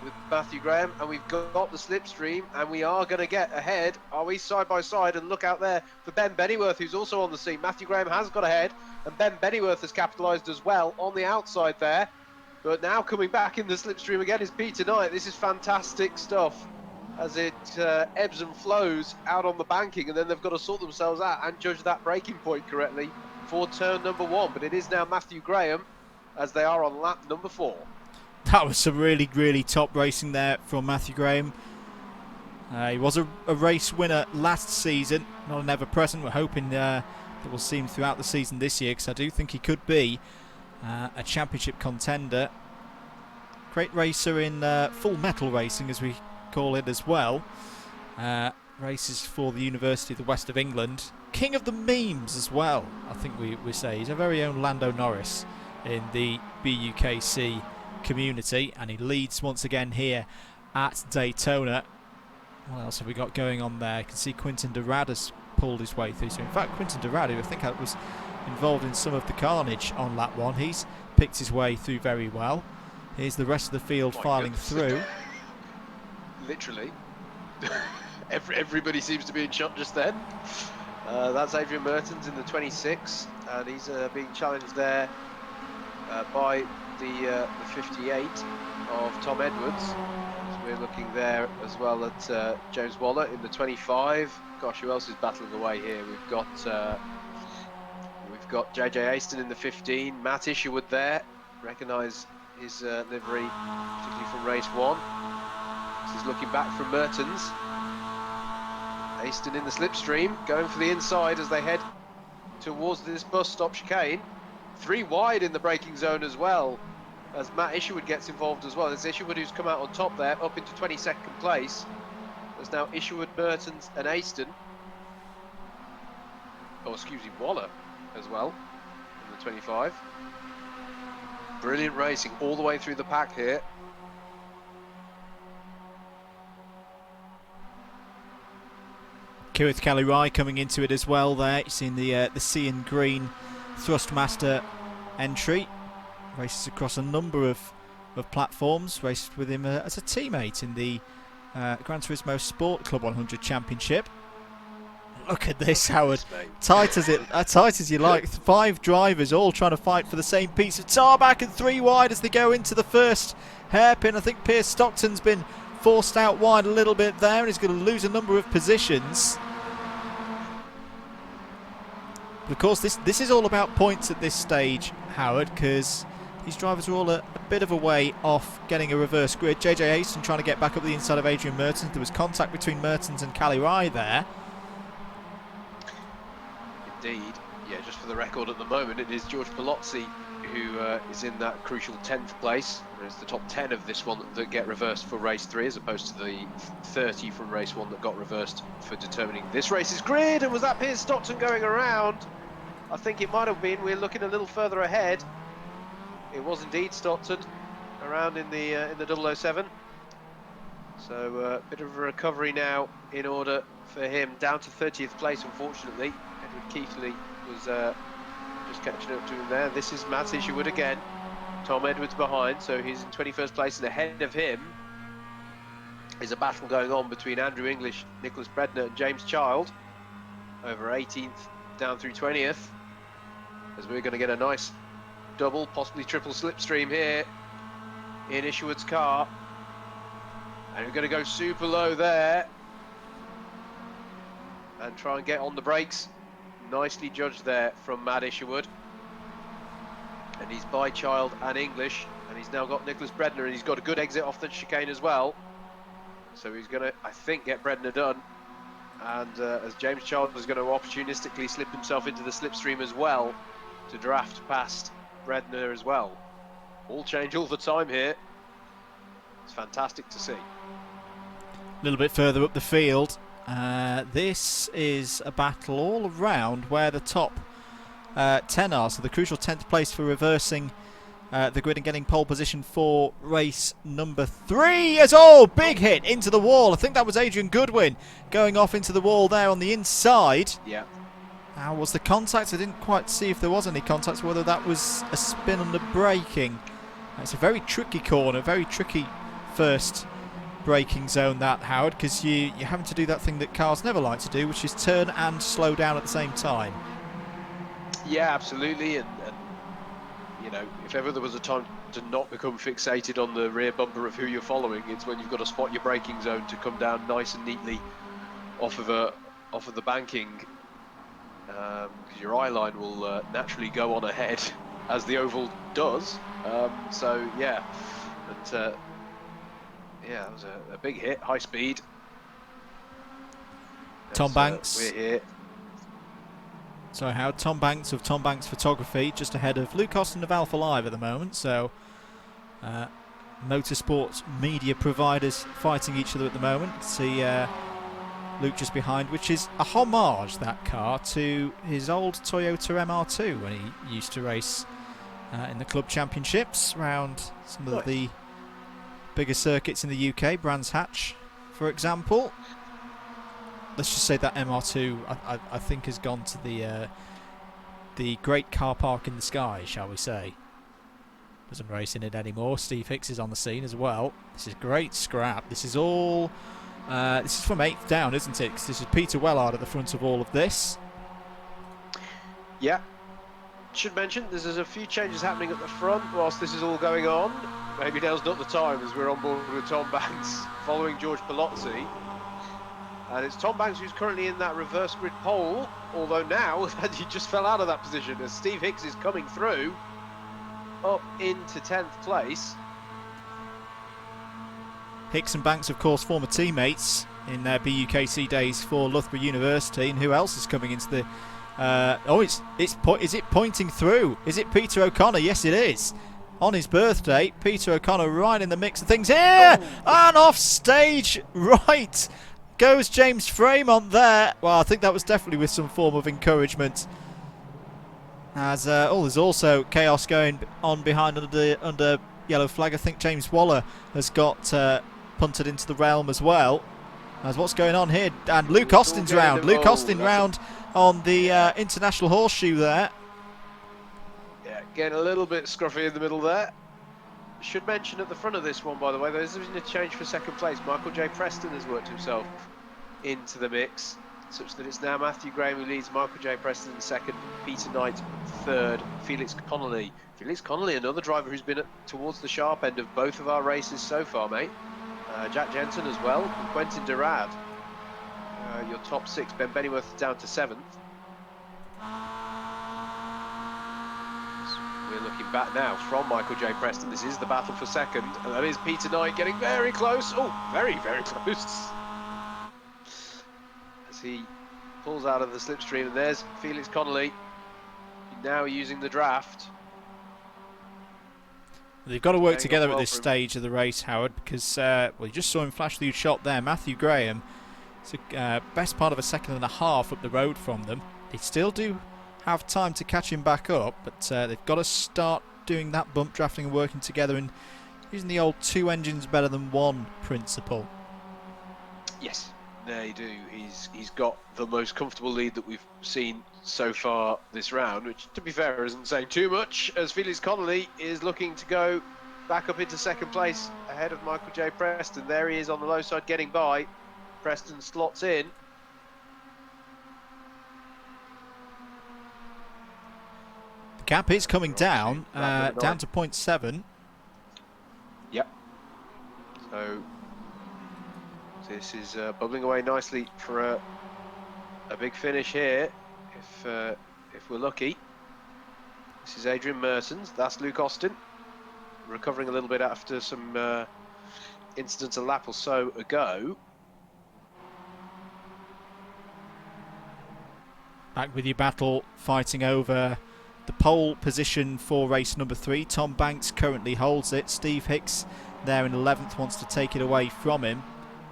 with Matthew Graham, and we've got the slipstream, and we are going to get ahead. Are we side by side? And look out there for Ben Bennyworth, who's also on the scene. Matthew Graham has got ahead, and Ben Bennyworth has capitalised as well on the outside there. But now coming back in the slipstream again is Peter Knight. This is fantastic stuff as it ebbs and flows out on the banking, and then they've got to sort themselves out and judge that braking point correctly for turn number 1. But it is now Matthew Graham as they are on lap number 4. That was some really, really top racing there from Matthew Graham. He was a race winner last season, not an ever-present. We're hoping that we'll see him throughout the season this year, because I do think he could be a championship contender. Great racer in full metal racing, as we call it as well. Races for the University of the West of England. King of the memes as well, I think we say. He's our very own Lando Norris in the BUKC community, and he leads once again here at Daytona. What else have we got going on there? You can see Quintin Durad has pulled his way through. So in fact, Quintin Durad, who I think was involved in some of the carnage on lap 1, he's picked his way through very well. Here's the rest of the field filing through. Literally. Everybody seems to be in shot just then. That's Adrian Mertens in the 26, and he's being challenged there by the 58 of Tom Edwards. So we're looking there as well at James Waller in the 25. Gosh, who else is battling away here? We've got JJ Aston in the 15. Matt Isherwood there. Recognise his livery, particularly from race 1. This is looking back from Mertens. Aston in the slipstream, going for the inside as they head towards this bus stop chicane. 3 wide in the braking zone as well, as Matt Isherwood gets involved as well. There's Isherwood who's come out on top there, up into 22nd place. There's now Isherwood, Mertens and Aston. Oh, excuse me, Waller as well in the 25. Brilliant racing all the way through the pack here. Kirith Kelly-Rye coming into it as well there. You've seen the sea and green Thrustmaster entry. Races across a number of platforms. Raced with him as a teammate in the Gran Turismo Sport Club 100 Championship. Look at this, Howard. Tight as you like. 5 drivers all trying to fight for the same piece of tarmac, and 3 wide as they go into the first hairpin. I think Pierce Stockton's been forced out wide a little bit there, and he's going to lose a number of positions. But of course, this is all about points at this stage, Howard, because these drivers are all a bit of a way off getting a reverse grid. JJ Aston trying to get back up the inside of Adrian Mertens. There was contact between Mertens and Kelly-Rye there. Indeed. Yeah, just for the record, at the moment it is George Palozzi who is in that crucial 10th place. It's the top 10 of this one that get reversed for race 3, as opposed to the 30 from race 1 that got reversed for determining this race's grid. And was that Piers Stockton going around? I think it might have been. We're looking a little further ahead. It was indeed Stockton around in the 007. So a bit of a recovery now in order for him, down to 30th place unfortunately. Edward Keithley was just catching up to him there. This is Matt Isherwood again. Tom Edwards behind, so he's in 21st place, and ahead of him is a battle going on between Andrew English, Nicholas Bredner and James Child over 18th down through 20th, as we're going to get a nice double, possibly triple slipstream here in Isherwood's car, and we're going to go super low there and try and get on the brakes. Nicely judged there from Matt Isherwood, and he's by Child and English, and he's now got Nicholas Bredner, and he's got a good exit off the chicane as well, so he's going to, I think, get Bredner done. And as James Child was going to opportunistically slip himself into the slipstream as well to draft past Bredner as well. All change all the time here. It's fantastic to see. A little bit further up the field, this is a battle all around where the top 10 are, so the crucial 10th place for reversing the grid and getting pole position for race number 3. Big hit into the wall. I think that was Adrian Goodwin going off into the wall there on the inside. Yeah. How was the contact? I didn't quite see if there was any contact, whether that was a spin under braking. It's a very tricky corner, very tricky first braking zone, that, Howard, because you're having to do that thing that cars never like to do, which is turn and slow down at the same time. Yeah, absolutely, and you know, if ever there was a time to not become fixated on the rear bumper of who you're following. It's when you've got to spot your braking zone to come down nice and neatly off of the banking, because your eye line will naturally go on ahead as the oval does. So yeah, and yeah, that was a big hit, high speed. Tom Banks. We're here. So how Tom Banks of Tom Banks Photography, just ahead of Luke Austin of Alpha Live at the moment. So motorsports media providers fighting each other at the moment. See Luke just behind, which is a homage, that car, to his old Toyota MR2 when he used to race in the club championships around some of the bigger circuits in the UK, Brands Hatch, for example. Let's just say that MR2, I think, has gone to the great car park in the sky, shall we say. Doesn't race in it anymore. Steve Hicks is on the scene as well. This is great scrap. This is all... this is from 8th down, isn't it? 'Cause this is Peter Wellard at the front of all of this. Yeah. Should mention, there's a few changes happening at the front whilst this is all going on. Maybe now's not the time, as we're on board with Tom Banks following George Palozzi. And it's Tom Banks who's currently in that reverse grid pole, although now he just fell out of that position as Steve Hicks is coming through up into 10th place. Hicks and Banks, of course, former teammates in their BUKC days for Loughborough University. And who else is coming into the... is it pointing through? Is it Peter O'Connor? Yes, it is. On his birthday, Peter O'Connor right in the mix of things here. And off stage right goes James Fremont there. Well, I think that was definitely with some form of encouragement. As there's also chaos going on behind under yellow flag. I think James Waller has got punted into the realm as well. As what's going on here? And Luke Austin's round. Luke Austin round on the International Horseshoe there. Yeah, getting a little bit scruffy in the middle there. Should mention at the front of this one, by the way, there's been a change for second place. Michael J. Preston has worked himself into the mix, such that it's now Matthew Graham who leads, Michael J. Preston in second, Peter Knight third, Felix Connolly. Felix Connolly, another driver who's been towards the sharp end of both of our races so far, mate. Jack Jensen as well, and Quentin Durad. Your top six. Ben Bennyworth down to 7th. We're looking back now from Michael J. Preston. This is the battle for second, and that is Peter Knight getting very close. Oh, very, very close. As he pulls out of the slipstream, and there's Felix Connolly now using the draft. They've got to work together at this stage of the race, Howard, because well, you just saw him flash through shot there. Matthew Graham, it's a best part of a second and a half up the road from them. They still do have time to catch him back up, but they've got to start doing that bump drafting and working together and using the old 2 engines better than 1 principle. Yes, they do. He's got the most comfortable lead that we've seen so far this round, which, to be fair, isn't saying too much, as Felix Connolly is looking to go back up into second place ahead of Michael J. Preston. There he is on the low side getting by. Preston slots in. The gap is coming down, down to 0.7. Yep. So this is bubbling away nicely for a big finish here, if we're lucky. This is Adrian Mersons. That's Luke Austin, recovering a little bit after some incidents a lap or so ago. Back with your battle, fighting over the pole position for race number 3. Tom Banks currently holds it. Steve Hicks there in 11th wants to take it away from him.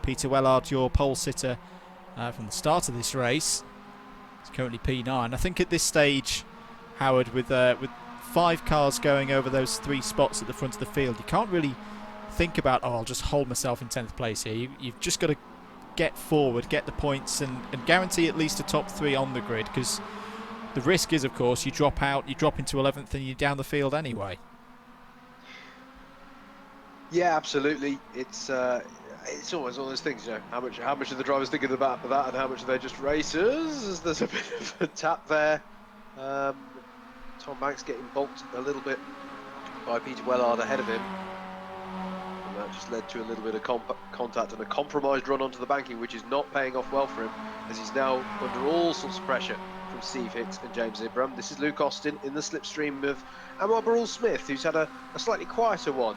Peter Wellard, your pole sitter from the start of this race, is currently P9. I think at this stage, Howard, with 5 cars going over those 3 spots at the front of the field, you can't really think about, oh, I'll just hold myself in 10th place here. You've just got to get forward, get the points, and guarantee at least a top 3 on the grid, because the risk is, of course, you drop out, you drop into 11th, and you're down the field anyway. Yeah, absolutely. It's always one of those things, you know. How much are the drivers thinking about that, and how much are they just racers? There's a bit of a tap there. Tom Banks getting bulked a little bit by Peter Wellard ahead of him. And that just led to a little bit of contact and a compromised run onto the banking, which is not paying off well for him, as he's now under all sorts of pressure from Steve Hicks and James Ibram. This is Luke Austin in the slipstream of Anwar Barul-Smith, who's had a slightly quieter one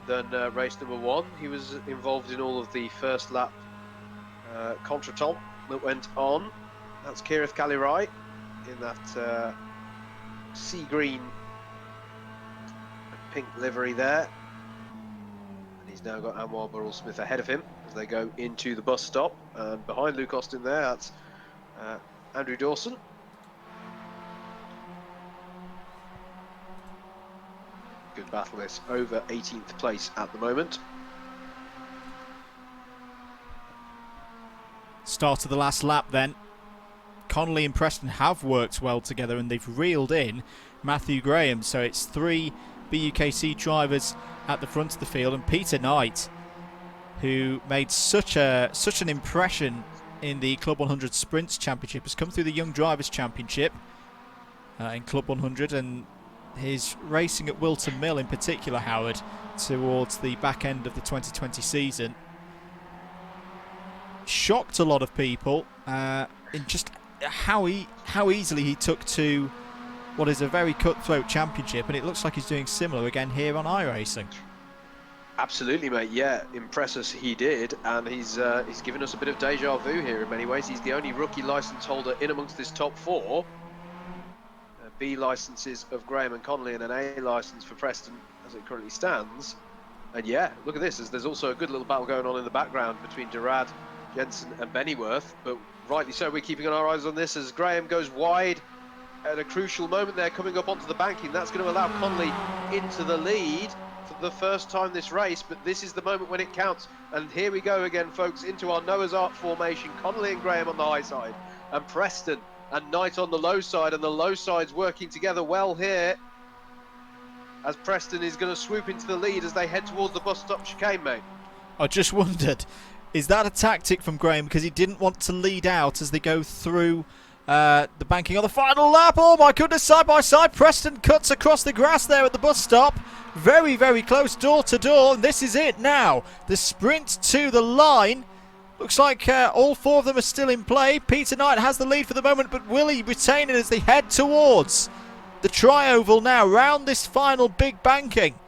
than race number 1. He was involved in all of the first lap contretemps that went on. That's Kirith Kalirai in that sea green and pink livery there. And he's now got Anwar Barul-Smith ahead of him as they go into the bus stop. And behind Luke Austin there, that's Andrew Dawson. Good battle this, over 18th place at the moment. Start of the last lap then. Connolly and Preston have worked well together and they've reeled in Matthew Graham. So it's 3 BUKC drivers at the front of the field, and Peter Knight, who made such an impression in the Club 100 Sprints Championship, has come through the Young Drivers Championship in Club 100, and his racing at Wilton Mill in particular, Howard, towards the back end of the 2020 season, shocked a lot of people in just how easily he took to what is a very cutthroat championship, and it looks like he's doing similar again here on iRacing. Absolutely, mate. Yeah, impress us he did, and he's given us a bit of deja vu here in many ways. He's the only rookie license holder in amongst this top 4. B licenses of Graham and Connolly and an A license for Preston as it currently stands. And yeah, look at this, as there's also a good little battle going on in the background between Durad, Jensen and Bennyworth, but rightly so, we're keeping our eyes on this as Graham goes wide at a crucial moment there, coming up onto the banking. That's going to allow Connolly into the lead for the first time this race, but this is the moment when it counts. And here we go again, folks, into our Noah's Ark formation. Connolly and Graham on the high side, and Preston and Knight on the low side, and the low side's working together well here, as Preston is going to swoop into the lead as they head towards the bus stop chicane, mate. I just wondered, is that a tactic from Graham because he didn't want to lead out as they go through the banking on the final lap? Oh my goodness, side by side, Preston cuts across the grass there at the bus stop. Very, very close, door to door, and this is it now. The sprint to the line. Looks like all 4 of them are still in play. Peter Knight has the lead for the moment, but will he retain it as they head towards the tri-oval now, round this final big banking?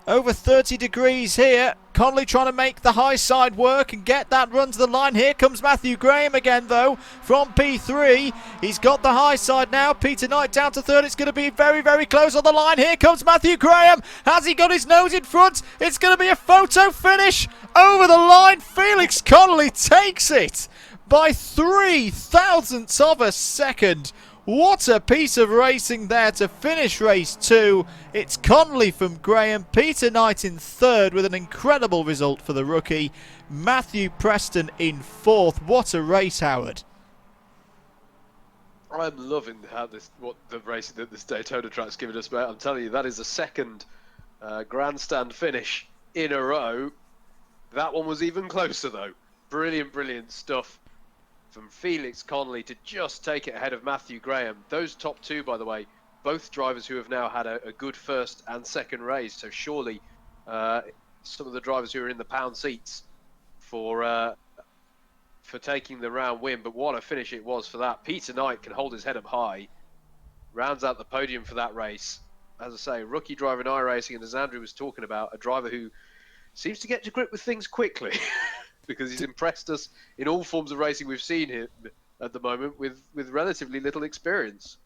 Over 30 degrees here. Connolly trying to make the high side work and get that run to the line. Here comes Matthew Graham again, though, from P3. He's got the high side now. Peter Knight down to 3rd. It's going to be very, very close on the line. Here comes Matthew Graham. Has he got his nose in front? It's going to be a photo finish over the line. Felix Connolly takes it by 0.003 of a second. What a piece of racing there to finish race 2. It's Connolly from Graham, Peter Knight in 3rd with an incredible result for the rookie. Matthew Preston in 4th. What a race, Howard. I'm loving what the racing that this Daytona track's given us, mate. I'm telling you, that is the second grandstand finish in a row. That one was even closer, though. Brilliant, brilliant stuff from Felix Connolly to just take it ahead of Matthew Graham. Those top 2, by the way, both drivers who have now had a good first and second race. So surely some of the drivers who are in the pound seats for taking the round win. But what a finish it was for that. Peter Knight can hold his head up high, rounds out the podium for that race. As I say, rookie driver in iRacing, and as Andrew was talking about, a driver who seems to get to grip with things quickly. Because he's impressed us in all forms of racing we've seen him at the moment with relatively little experience.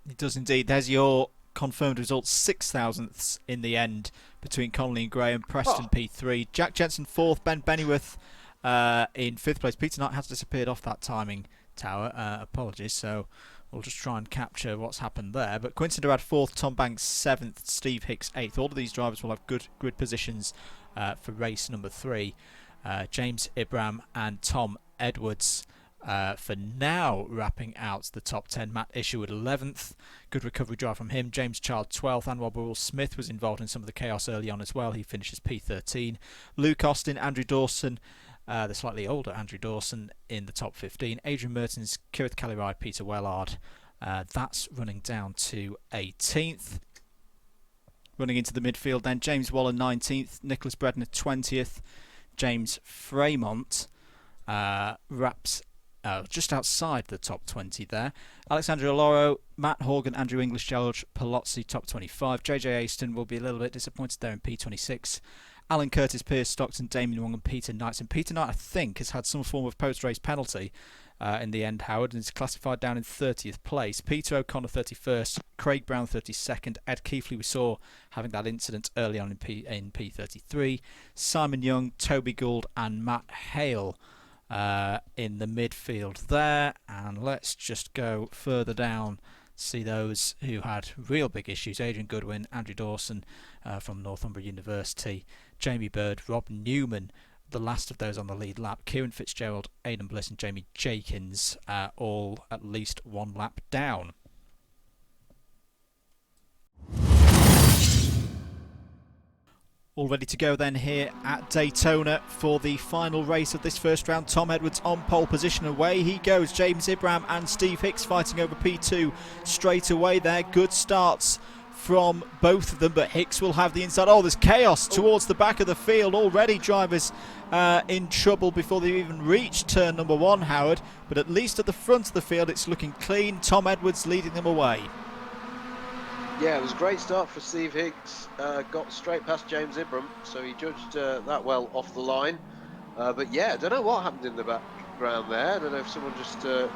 He does indeed. There's your confirmed results, 0.006 in the end between Connolly and Graham. Preston P3, Jack Jensen 4th, Ben Bennyworth in 5th place. Peter Knight has disappeared off that timing tower. Apologies. So we'll just try and capture what's happened there. But Quinton Durad 4th, Tom Banks 7th, Steve Hicks 8th. All of these drivers will have good grid positions for race number 3. James Ibram and Tom Edwards for now wrapping out the top 10. Matt Isherwood 11th. Good recovery drive from him. James Child 12th. Anwar Barul-Smith was involved in some of the chaos early on as well. He finishes P13. Luke Austin, Andrew Dawson, the slightly older Andrew Dawson in the top 15. Adrian Mertens, Kirith Kalirai, Peter Wellard. That's running down to 18th. Running into the midfield then, James Waller 19th, Nicholas Bredner 20th, James Fremont wraps just outside the top 20 there. Alexandra Loro, Matt Horgan, Andrew English, George Palozzi top 25. JJ Aston will be a little bit disappointed there in P26. Alan Curtis, Pierce Stockton, Damien Wong and Peter Knight. And Peter Knight, I think, has had some form of post-race penalty in the end, Howard, and is classified down in 30th place. Peter O'Connor 31st, Craig Brown 32nd, Ed Keefley we saw having that incident early on in P33, Simon Young, Toby Gould and Matt Hale in the midfield there. And let's just go further down, see those who had real big issues. Adrian Goodwin, Andrew Dawson from Northumbria University, Jamie Bird, Rob Newman, the last of those on the lead lap, Kieran Fitzgerald, Aidan Bliss and Jamie Jenkins, all at least one lap down. All ready to go then here at Daytona for the final race of this first round. Tom Edwards on pole position, away he goes. James Ibrahim and Steve Hicks fighting over P2 straight away there. Good starts from both of them, but Hicks will have the inside. Oh, there's chaos towards the back of the field already. Drivers in trouble before they even reach turn number 1, Howard, but at least at the front of the field it's looking clean. Tom Edwards leading them away. Yeah, it was a great start for Steve Hicks. Got straight past James Ibrahim, so he judged that well off the line. But yeah, I don't know what happened in the background there. I don't know if someone just couldn't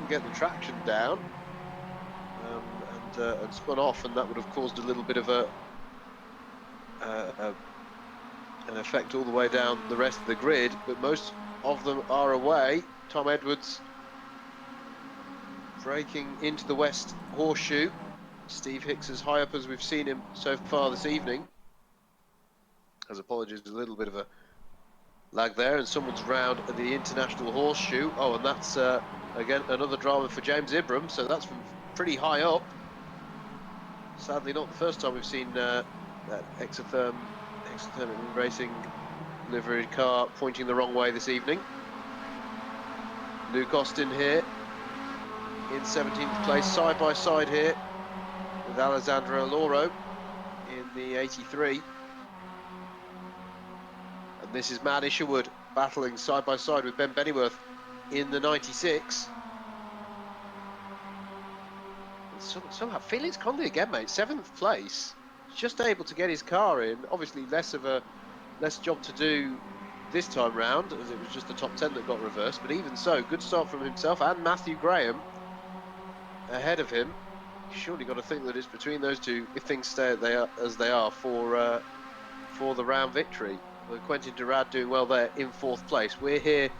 get the traction down and spun off, and that would have caused a little bit of an effect all the way down the rest of the grid. But most of them are away. Tom Edwards breaking into the West Horseshoe. Steve Hicks as high up as we've seen him so far this evening. As apologies, a little bit of a lag there, and someone's round at the International Horseshoe. Oh, and that's again another drama for James Ibrahim, so that's from pretty high up. Sadly not the first time we've seen that Exotherm Racing liveried car pointing the wrong way this evening. Luke Austin here in 17th place, side by side here with Alessandro Loro in the 83. And this is Matt Isherwood battling side by side with Ben Bennyworth in the 96. And somehow Felix Conley again, mate, 7th place, just able to get his car in. Obviously less job to do this time round, as it was just the top 10 that got reversed, but even so, good start from himself and Matthew Graham ahead of him. Surely got to think that it's between those two if things stay as they are for the round victory. Quentin Durad doing well there in 4th place. We're here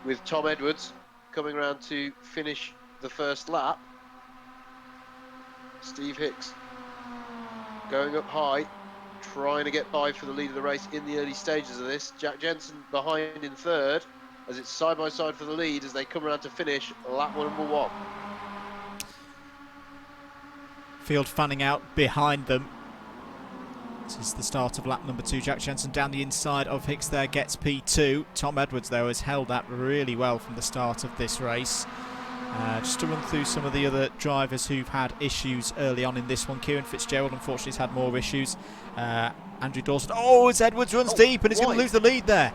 with Tom Edwards coming around to finish the first lap. Steve Hicks going up high, trying to get by for the lead of the race in the early stages of this. Jack Jensen behind in 3rd, as it's side by side for the lead as they come around to finish lap number 1. Field fanning out behind them. This is the start of lap number 2. Jack Jensen down the inside of Hicks there, gets P2. Tom Edwards, though, has held that really well from the start of this race. Just to run through some of the other drivers who've had issues early on in this one. Kieran Fitzgerald, unfortunately, has had more issues. Andrew Dawson. Oh, as Edwards runs deep, and he's going to lose the lead there.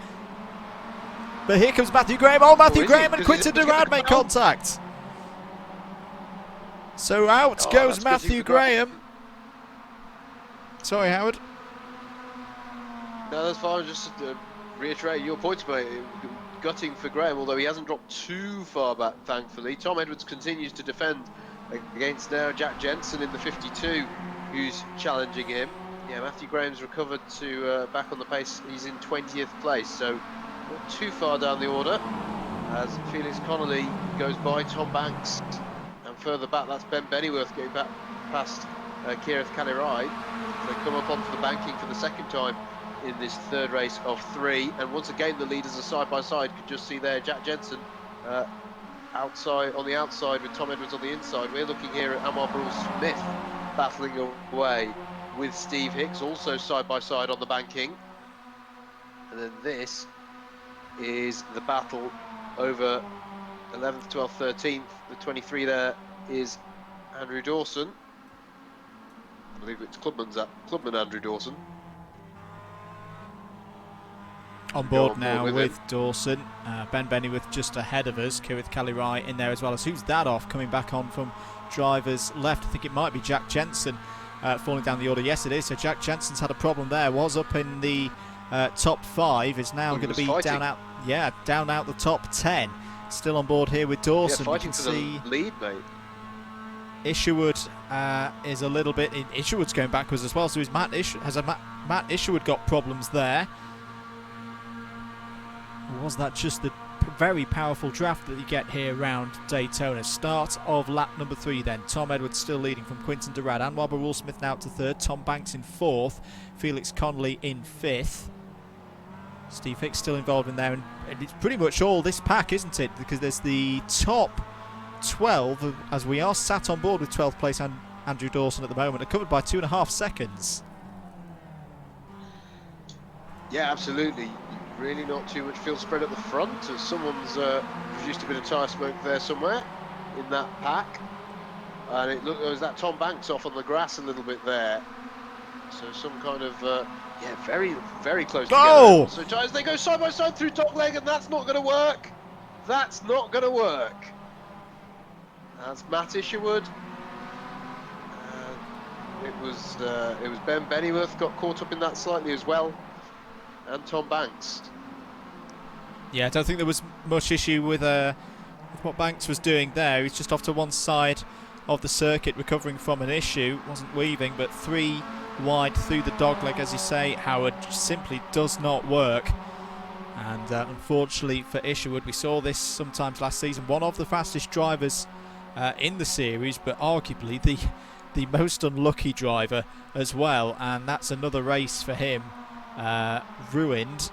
But here comes Matthew Graham. Oh, Matthew Graham and Quinton Durad make contact. So out goes Matthew Graham. Sorry, Howard. No, that's fine. Just reiterate your points, mate. Gutting for Graham, although he hasn't dropped too far back, thankfully. Tom Edwards continues to defend against now Jack Jensen in the 52, who's challenging him. Yeah, Matthew Graham's recovered to back on the pace. He's in 20th place, so not too far down the order. As Felix Connolly goes by Tom Banks, and further back, that's Ben Bennyworth getting back past Kirith Kalirai. They come up onto the banking for the second time in this 3rd race of 3, and once again the leaders are side by side. Could just see there Jack Jensen outside on the outside with Tom Edwards on the inside. We're looking here at Amar Smith battling away with Steve Hicks, also side by side on the banking. And then this is the battle over 11th, 12th, 13th. The 23 there is Andrew Dawson. believe it's Clubman Andrew Dawson. On board now with Dawson. Ben Bennyworth just ahead of us. Kirith Kalirai in there as well. As who's that off? Coming back on from drivers left. I think it might be Jack Jensen falling down the order. Yes, it is. So Jack Jensen's had a problem there. Was up in the top 5. Is now going to be fighting. down out the top 10. Still on board here with Dawson. Yeah, fighting for the lead, mate. Isherwood is a little bit. Isherwood's going backwards as well. So Matt Isherwood got problems there? Or was that just the very powerful draft that you get here around Daytona? Start of lap number 3 then. Tom Edwards still leading from Quinton Durrad. Anwar Barul-Smith now to 3rd. Tom Banks in 4th. Felix Connolly in 5th. Steve Hicks still involved in there. And it's pretty much all this pack, isn't it? Because there's the top 12, as we are sat on board with 12th place and Andrew Dawson at the moment, are covered by 2.5 seconds. Yeah, absolutely. Really not too much field spread at the front, as someone's produced a bit of tyre smoke there somewhere in that pack. And it looked as that Tom Banks off on the grass a little bit there. So some kind of, yeah, very, very close together. So tyres, they go side by side through top leg, and that's not going to work. That's not going to work. That's Matt Isherwood. It was Ben Bennyworth got caught up in that slightly as well. And Tom Banks. Yeah, I don't think there was much issue with what Banks was doing there. He's just off to one side of the circuit recovering from an issue. Wasn't weaving, but 3 wide through the dogleg, as you say. Howard simply does not work. And unfortunately for Isherwood, we saw this sometimes last season. One of the fastest drivers in the series, but arguably the most unlucky driver as well. And that's another race for him. Ruined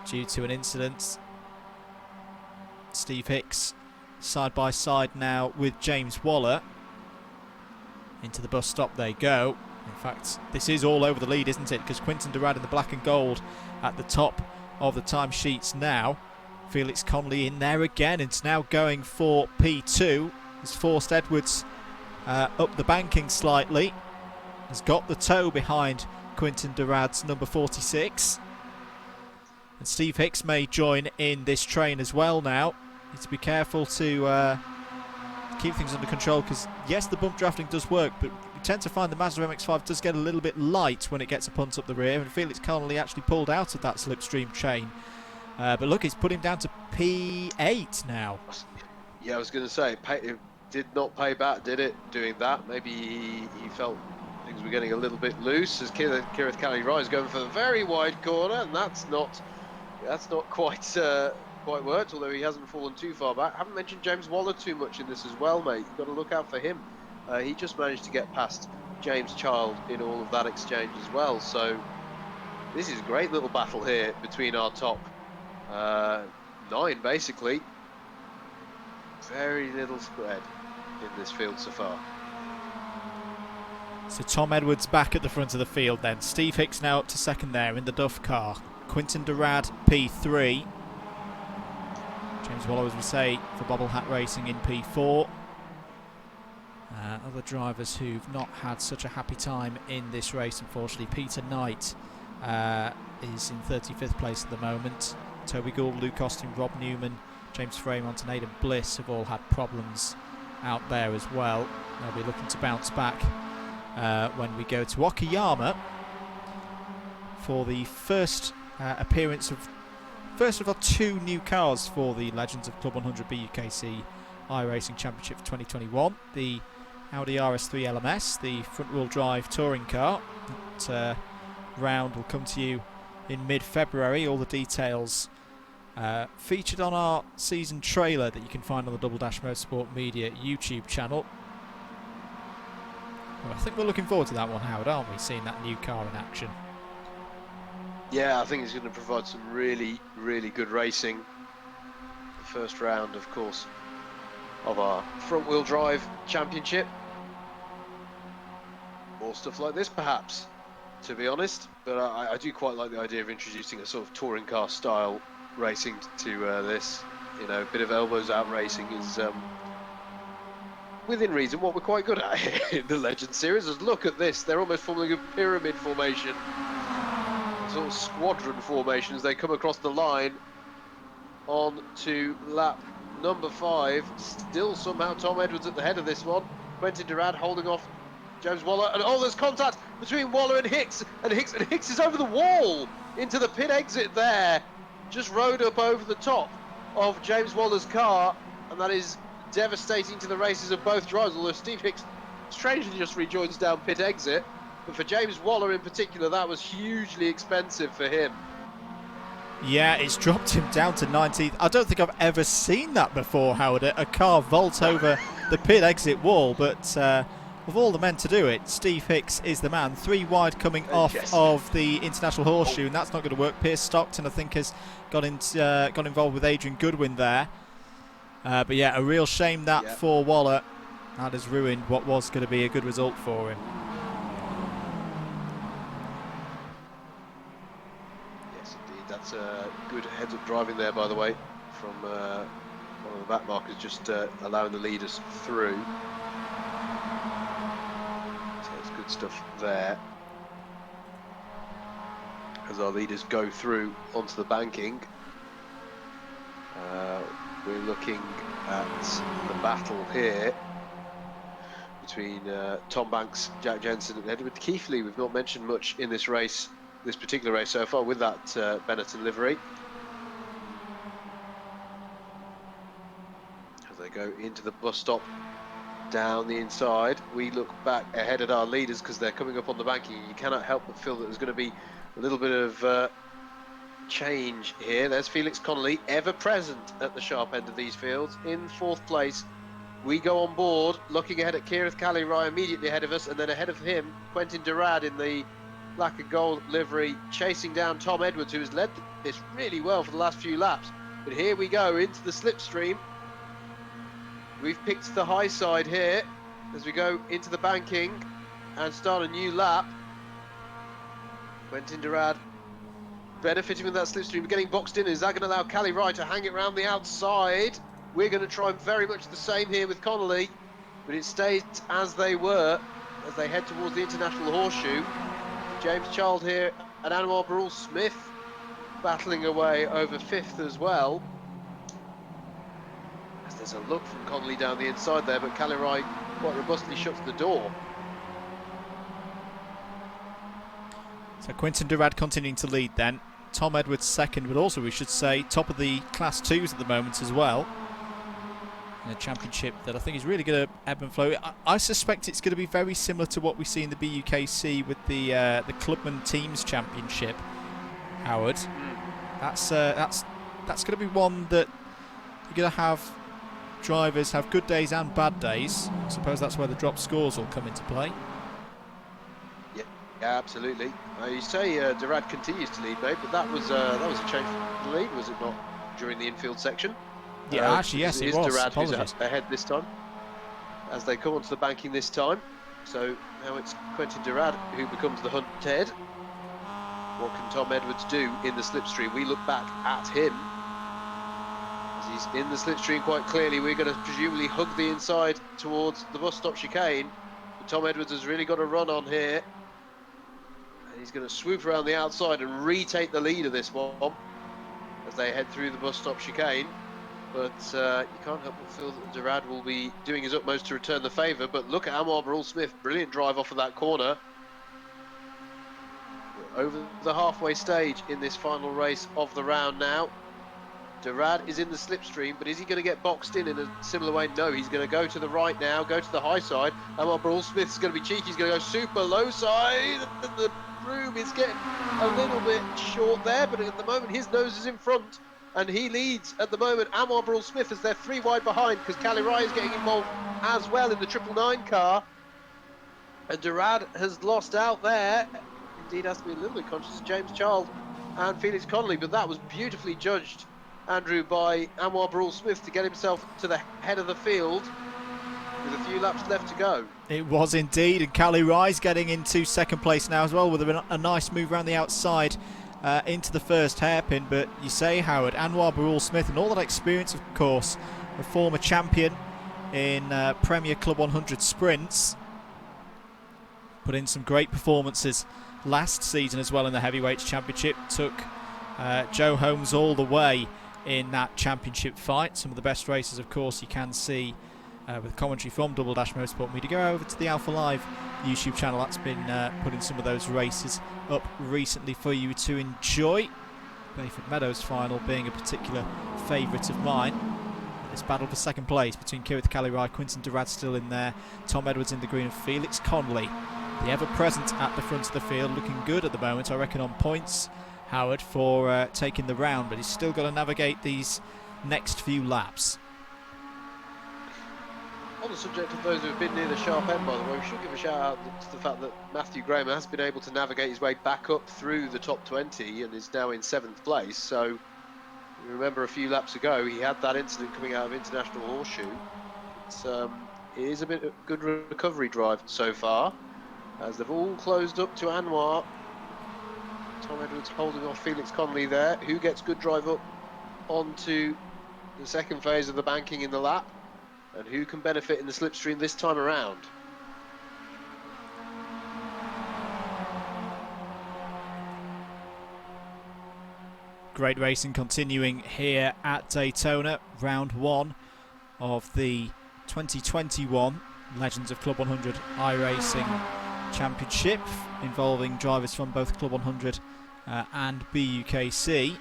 due to an incident. Steve Hicks side by side now with James Waller. Into the bus stop they go. In fact, this is all over the lead, isn't it? Because Quinton Durrad in the black and gold at the top of the timesheets now. Felix Connolly in there again. It's now going for P2. Has forced Edwards up the banking slightly. Has got the toe behind Quinton Durrad's number 46. And Steve Hicks may join in this train as well now. Need to be careful to keep things under control, because yes, the bump drafting does work, but you tend to find the Mazda MX-5 does get a little bit light when it gets a punt up the rear, and Felix Connolly actually pulled out of that slipstream chain. But look, it's put him down to P8 now. Yeah, I was going to say, it did not pay back, did it, doing that? Maybe he felt things were getting a little bit loose, as Kirith Kalirai is going for the very wide corner, and that's not quite worked, although he hasn't fallen too far back. Haven't mentioned James Waller too much in this as well, mate. You've got to look out for him. He just managed to get past James Child in all of that exchange as well. So this is a great little battle here between our top 9, basically. Very little spread in this field so far. So Tom Edwards back at the front of the field then. Steve Hicks now up to 2nd there in the Duff car. Quinton Durrad P3. James Waller, as we say, for Bobble Hat Racing in P4. Other drivers who've not had such a happy time in this race, unfortunately. Peter Knight is in 35th place at the moment. Toby Gould, Luke Austin, Rob Newman, James Fremont and Aidan Bliss have all had problems out there as well. They'll be looking to bounce back when we go to Okayama for the first appearance of our 2 new cars for the Legends of Club 100 BUKC iRacing Championship for 2021. The Audi RS3 LMS, the front-wheel drive touring car. That round will come to you in mid-February. All the details featured on our season trailer that you can find on the Double Dash Motorsport Media YouTube channel. Well, I think we're looking forward to that one, Howard, aren't we? Seeing that new car in action. Yeah, I think it's going to provide some really, really good racing. The first round, of course, of our front-wheel drive championship. More stuff like this, perhaps, to be honest. But I do quite like the idea of introducing a sort of touring car style racing to this. You know, a bit of elbows out racing is within reason, what we're quite good at in the Legend Series is look at this. They're almost forming a pyramid formation, sort of squadron formation as they come across the line on to lap number 5. Still somehow Tom Edwards at the head of this one. Quentin Durad holding off James Waller, and oh, there's contact between Waller and Hicks, and Hicks is over the wall into the pit exit there. Just rode up over the top of James Waller's car, and that is devastating to the races of both drivers, although Steve Hicks strangely just rejoins down pit exit. But for James Waller in particular, that was hugely expensive for him. Yeah, it's dropped him down to 19th. I don't think I've ever seen that before, Howard. A car vault over the pit exit wall, but of all the men to do it, Steve Hicks is the man. 3 wide coming off of the International Horseshoe, and that's not going to work. Pierce Stockton, I think, has got involved with Adrian Goodwin there. But yeah, a real shame that for Waller. That has ruined what was going to be a good result for him. Yes, indeed. That's good heads-up driving there, by the way, from one of the back markers, just allowing the leaders through. So it's good stuff there. As our leaders go through onto the banking, we're looking at the battle here between Tom Banks, Jack Jensen and Edward Keithley. We've not mentioned much in this race, this particular race so far, with that Benetton livery. As they go into the bus stop down the inside, we look back ahead at our leaders because they're coming up on the banking. You cannot help but feel that there's going to be a little bit of change here. There's Felix Connolly, ever present at the sharp end of these fields, in 4th place. We go on board, looking ahead at Kirith Cali-Rai immediately ahead of us, and then ahead of him, Quentin Durad in the black and gold livery, chasing down Tom Edwards, who has led this really well for the last few laps. But here we go into the slipstream. We've picked the high side here as we go into the banking and start a new lap. Quentin Durad benefiting with that slipstream, getting boxed in. Is that going to allow Cali-Rai to hang it around the outside? We're going to try very much the same here with Connolly, but it stays as they were as they head towards the International Horseshoe. James Child here and Anwar Barul Smith battling away over 5th as well. As there's a look from Connolly down the inside there, but Cali-Rai quite robustly shuts the door. So Quentin Durad continuing to lead then. Tom Edwards 2nd, but also we should say top of the Class 2s at the moment as well. In a championship that I think is really going to ebb and flow. I suspect it's going to be very similar to what we see in the BUKC with the Clubman Teams Championship, Howard. That's going to be one that you're going to have drivers have good days and bad days. I suppose that's where the drop scores will come into play. Yeah, absolutely. You say Durad continues to lead, mate, but that was a change from the lead, was it not, during the infield section? Yeah, actually, yes, it was. Durad who's ahead this time, as they come onto the banking this time. So now it's Quentin Durad who becomes the hunted. What can Tom Edwards do in the slipstream? We look back at him as he's in the slipstream quite clearly. We're going to presumably hug the inside towards the bus stop chicane. But Tom Edwards has really got a run on here. And he's going to swoop around the outside and retake the lead of this one as they head through the bus stop chicane. But you can't help but feel that Durad will be doing his utmost to return the favour. But look at Anwar Barul Smith, brilliant drive off of that corner. We're over the halfway stage in this final race of the round now. Durad is in the slipstream, but is he going to get boxed in a similar way? No, he's going to go to the right now, go to the high side. Anwar Barul Smith is going to be cheeky, he's going to go super low side. The room is getting a little bit short there, but at the moment his nose is in front. And he leads at the moment, Anwar Barul Smith, as they're 3 wide behind, because Cali-Rai is getting involved as well in the 999 car. And Durad has lost out there. Indeed, has to be a little bit conscious of James Child and Felix Connolly, but that was beautifully judged, Andrew, by Anwar Barul Smith to get himself to the head of the field with a few laps left to go. It was indeed, and Cali-Rai's getting into 2nd place now as well with a nice move around the outside. Into the first hairpin, but you say, Howard, Anwar Barul Smith and all that experience, of course, a former champion in Premier Club 100 sprints. Put in some great performances last season as well in the Heavyweights Championship. Took Joe Holmes all the way in that championship fight. Some of the best races, of course, you can see with commentary from Double Dash Motorsport Media. Go over to the Alpha Live YouTube channel. That's been putting some of those races up recently for you to enjoy. Bayford Meadows final being a particular favourite of mine. This battle for second place between Kirith Calirai, Quinton Durad still in there, Tom Edwards in the green, and Felix Connolly, the ever-present at the front of the field, looking good at the moment, I reckon, on points, Howard, for taking the round, but he's still got to navigate these next few laps. On the subject of those who have been near the sharp end, by the way, we should give a shout out to the fact that Matthew Graham has been able to navigate his way back up through the top 20 and is now in 7th place. So you remember a few laps ago he had that incident coming out of International Horseshoe. It is a bit of good recovery drive so far, as they've all closed up to Anwar. Tom Edwards holding off Felix Connolly there, who gets good drive up onto the second phase of the banking in the lap. And who can benefit in the slipstream this time around? Great racing continuing here at Daytona. Round 1 of the 2021 Legends of Club 100 iRacing Championship, involving drivers from both Club 100 and BUKC.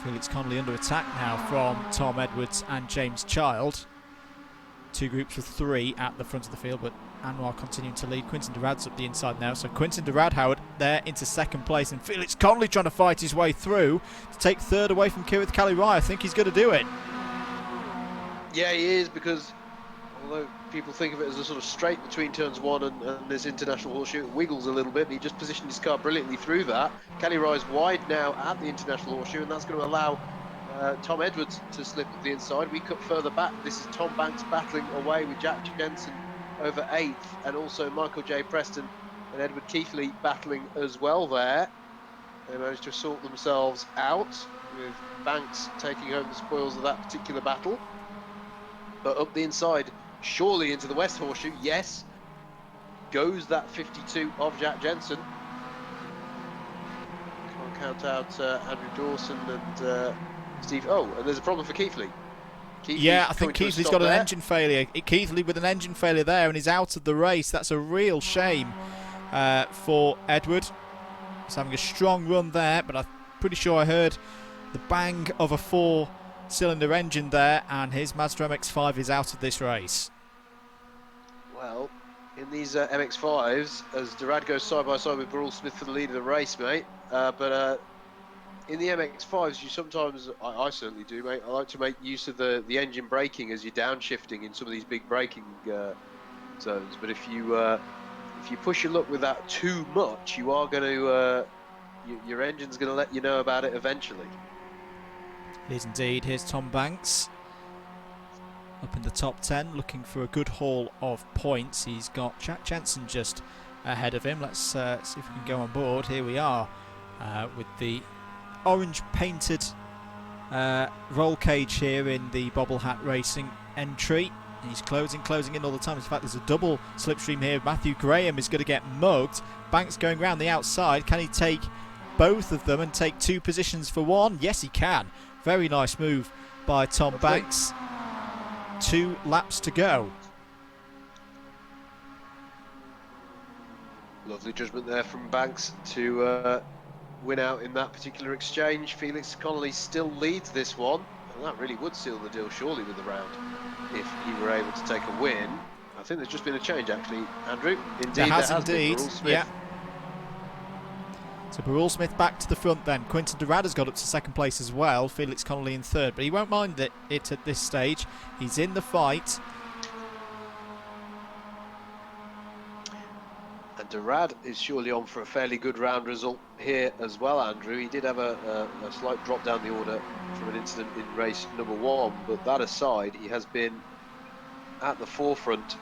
Felix Connolly under attack now from Tom Edwards and James Child. Two groups of 3 at the front of the field, but Anwar continuing to lead. Quinton Durad's up the inside now, so Quinton Durad, Howard, there into second place, and Felix Connolly trying to fight his way through to take third away from Kirith Calirai. I think he's going to do it. Yeah, he is, because although people think of it as a sort of straight between turns 1 and this International Horseshoe, it wiggles a little bit, and he just positioned his car brilliantly through that. Calirai's wide now at the International Horseshoe, and that's going to allow Tom Edwards to slip to the inside. We cut further back. This is Tom Banks battling away with Jack Jensen over 8th, and also Michael J. Preston and Edward Keithley battling as well there. They managed to sort themselves out, with Banks taking home the spoils of that particular battle. But up the inside, surely into the West Horseshoe, yes, goes that 52 of Jack Jensen. Can't count out Andrew Dawson and Steve. Oh, and there's a problem for Keithley. Yeah, I think Keithley's got an engine failure. Keithley with an engine failure there, and he's out of the race. That's a real shame for Edward. He's having a strong run there, but I'm pretty sure I heard the bang of a 4-cylinder engine there, and his Mazda MX-5 is out of this race. Well, in these MX-5s, as Durad goes side by side with Burrell Smith for the lead of the race, mate, in the MX-5s, you sometimes, I certainly do, mate, I like to make use of the engine braking as you're downshifting in some of these big braking zones. But if you push your luck with that too much, you are going to, your engine's going to let you know about it eventually. It is indeed. Here's Tom Banks up in the top 10, looking for a good haul of points. He's got Jack Jensen just ahead of him. Let's see if we can go on board. Here we are with the orange painted roll cage here in the Bobble Hat Racing entry. He's closing in all the time. In fact, there's a double slipstream here. Matthew Graham is going to get mugged. Banks going round the outside. Can he take both of them and take 2 positions for one? Yes, he can. Very nice move by Tom Banks. 2 laps to go. Lovely judgment there from Banks to win out in that particular exchange. Felix Connolly still leads this one, and that really would seal the deal surely with the round if he were able to take a win. I think there's just been a change actually, Andrew. Indeed, there has indeed. Yeah. So Burrell Smith back to the front then. Quinton Durad has got up to second place as well. Felix Connolly in third, but he won't mind it at this stage. He's in the fight. And Durad is surely on for a fairly good round result here as well, Andrew. He did have a slight drop down the order from an incident in race number 1, but that aside, he has been at the forefront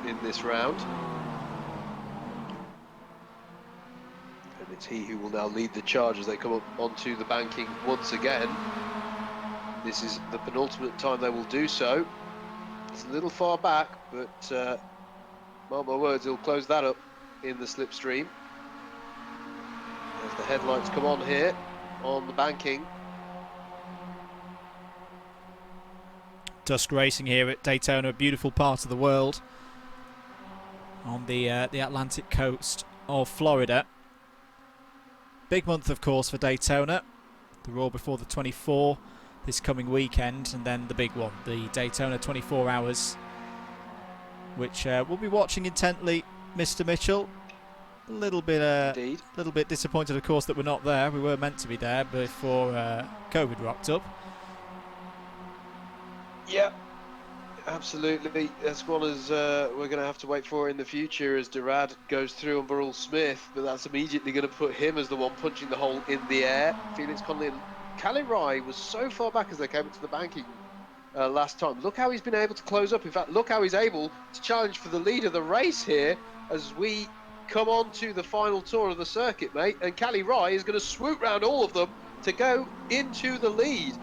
in this round. And it's he who will now lead the charge as they come up onto the banking once again. This is the penultimate time they will do so. It's a little far back, but mark my words, he'll close that up in the slipstream. As the headlights come on here on the banking. Dusk racing here at Daytona, a beautiful part of the world on the Atlantic coast of Florida. Big month, of course, for Daytona. The Raw before the 24 this coming weekend, and then the big one, the Daytona 24 Hours, which we'll be watching intently, Mr. Mitchell. A little bit disappointed, of course, that we're not there. We were meant to be there before COVID rocked up. Yeah, absolutely. That's one as we're going to have to wait for in the future as Durad goes through on Burrell Smith, but that's immediately going to put him as the one punching the hole in the air. Felix Connolly and Cali Rai was so far back as they came into the banking last time. Look how he's been able to close up. In fact, look how he's able to challenge for the lead of the race here as we come on to the final tour of the circuit, mate. And Cali Rai is going to swoop round all of them to go into the lead.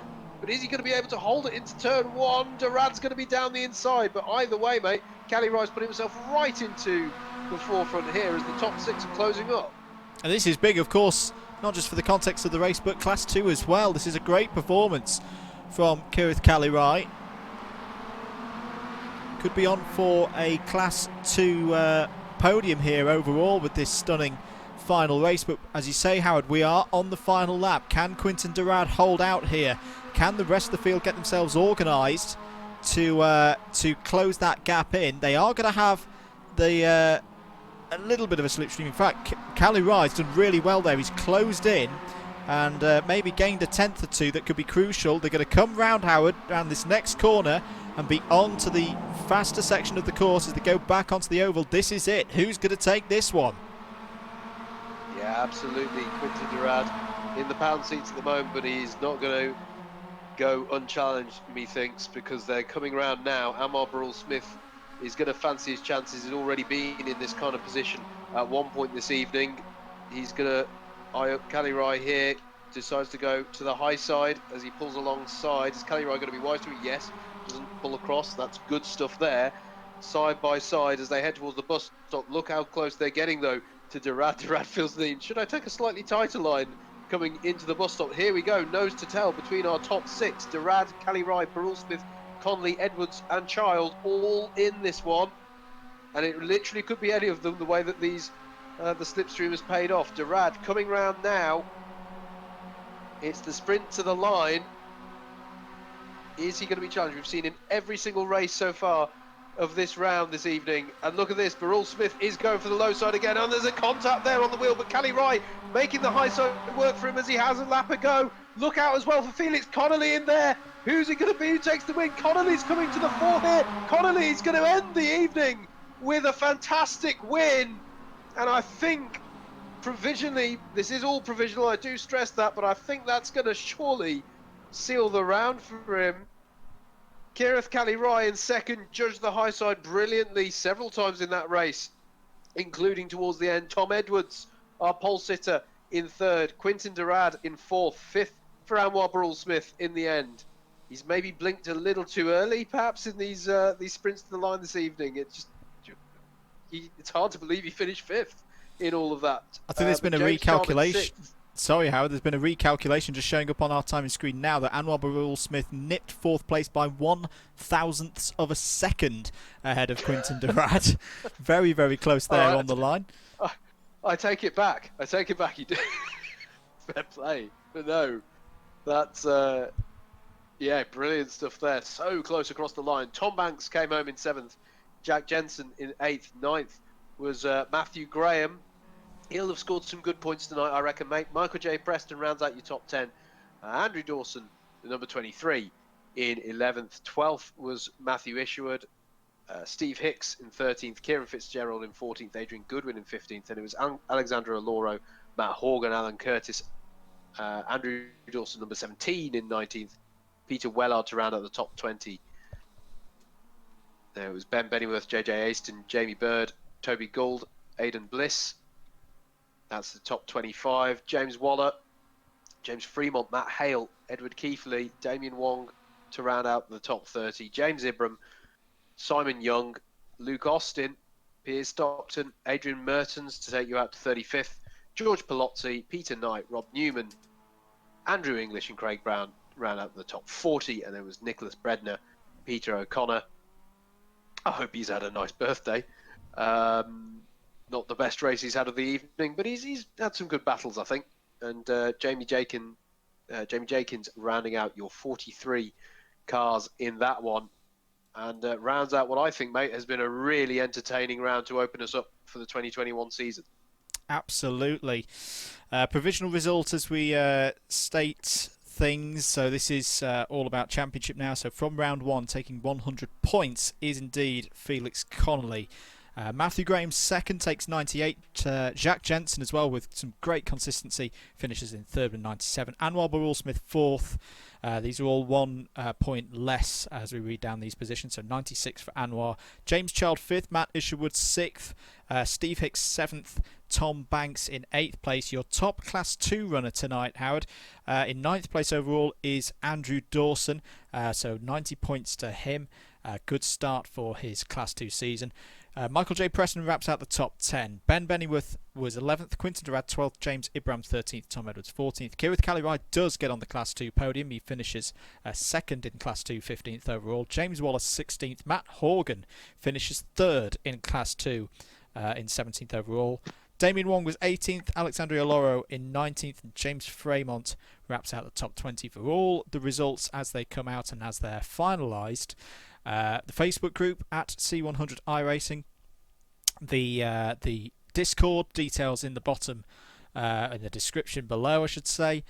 But is he going to be able to hold it into turn one? Durad's going to be down the inside. But either way, mate, Cali Rai's putting himself right into the forefront here as the top six are closing up. And this is big, of course, not just for the context of the race, but Class 2 as well. This is a great performance from Kirith Cali Rai. Could be on for a Class 2 podium here overall with this stunning final race. But as you say, Howard, we are on the final lap. Can Quinten Durad hold out here? Can the rest of the field get themselves organised to close that gap in? They are going to have the a little bit of a slipstream. In fact, Cali Rai's done really well there. He's closed in and maybe gained a tenth or two that could be crucial. They're going to come round, Howard, around this next corner and be on to the faster section of the course as they go back onto the oval. This is it. Who's going to take this one? Yeah, absolutely. Quinten Durad in the pound seats at the moment, but he's not going to go unchallenged, methinks, because they're coming around now. Amar Burrell Smith is going to fancy his chances. He's already been in this kind of position at one point this evening. He's going to eye up Cali Rai here, decides to go to the high side as he pulls alongside. Is Cali Rai going to be wise to it? Yes. Doesn't pull across. That's good stuff there. Side by side as they head towards the bus stop. Look how close they're getting, though, to Durad. Durad feels the need. Should I take a slightly tighter line coming into the bus stop? Here we go. Nose to tail between our top six. Durad, Cali Rai, Burrell Smith, Conley, Edwards and Child all in this one. And it literally could be any of them, the way that these the slipstream has paid off. Durad coming round now. It's the sprint to the line. Is he going to be challenged? We've seen in every single race so far of this round this evening. And look at this, Burrell Smith is going for the low side again, and there's a contact there on the wheel, but Cali Rai making the high side work for him as he has a lap ago. Look out as well for Felix Connolly in there. Who's it going to be who takes the win? Connolly's coming to the fore here. Connolly's going to end the evening with a fantastic win. And I think provisionally, this is all provisional, I do stress that, but I think that's going to surely seal the round for him. Kirith Cali Rai in second, judged the high side brilliantly several times in that race, including towards the end. Tom Edwards, our pole sitter, in third. Quinten Durad in fourth. Fifth for Anwar Burrell Smith in the end. He's maybe blinked a little too early, perhaps, in these sprints to the line this evening. It's hard to believe he finished fifth in all of that. I think there's been a recalculation. Sorry, Howard, there's been a recalculation just showing up on our timing screen now that Anwar Burrell Smith nipped fourth place by 1/1000th of a second ahead of Quinten Durad. Very, very close there on the line. I take it back. He did. Fair play. But no, that's, yeah, brilliant stuff there. So close across the line. Tom Banks came home in seventh. Jack Jensen in eighth. Ninth was Matthew Graham. He'll have scored some good points tonight, I reckon, mate. Michael J. Preston rounds out your top 10. Andrew Dawson, the number 23, in 11th. 12th was Matthew Isherwood. Steve Hicks in 13th. Kieran Fitzgerald in 14th. Adrian Goodwin in 15th. And it was Alexandra Aloro, Matt Horgan, Alan Curtis. Andrew Dawson, number 17, in 19th. Peter Wellard to round out the top 20. There was Ben Bennyworth, JJ Aston, Jamie Bird, Toby Gould, Aidan Bliss. That's the top 25. James Waller, James Fremont, Matt Hale, Edward Keithley, Damien Wong to round out the top 30. James Ibram, Simon Young, Luke Austin, Piers Stockton, Adrian Mertens to take you out to 35th, George Palozzi, Peter Knight, Rob Newman, Andrew English and Craig Brown ran out the top 40, and there was Nicholas Bredner, Peter O'Connor. I hope he's had a nice birthday. Not the best race he's had of the evening, but he's had some good battles, I think. And Jamie Jakins rounding out your 43 cars in that one, and rounds out what I think, mate, has been a really entertaining round to open us up for the 2021 season. Absolutely. Provisional result as we state things. So this is all about championship now. So from round one, taking 100 points is indeed Felix Connolly. Matthew Graham second, takes 98. Jack Jensen as well with some great consistency, finishes in third with 97. Anwar Barrell-Smith fourth. These are all 1 point less as we read down these positions. So 96 for Anwar. James Child fifth. Matt Isherwood sixth. Steve Hicks seventh. Tom Banks in 8th place. Your top Class 2 runner tonight, Howard. In 9th place overall is Andrew Dawson. So 90 points to him. Good start for his Class 2 season. Michael J. Preston wraps out the top 10. Ben Bennyworth was 11th. Quinton Durad 12th. James Ibram 13th. Tom Edwards 14th. Kirith Calliride does get on the Class 2 podium. He finishes second in Class 2, 15th overall. James Wallace 16th. Matt Horgan finishes third in Class 2 in 17th overall. Damien Wong was 18th, Alexandria Loro in 19th, and James Fremont wraps out the top 20 for all the results as they come out and as they're finalised. The Facebook group at C100 iRacing, the Discord details in the bottom, in the description below, I should say.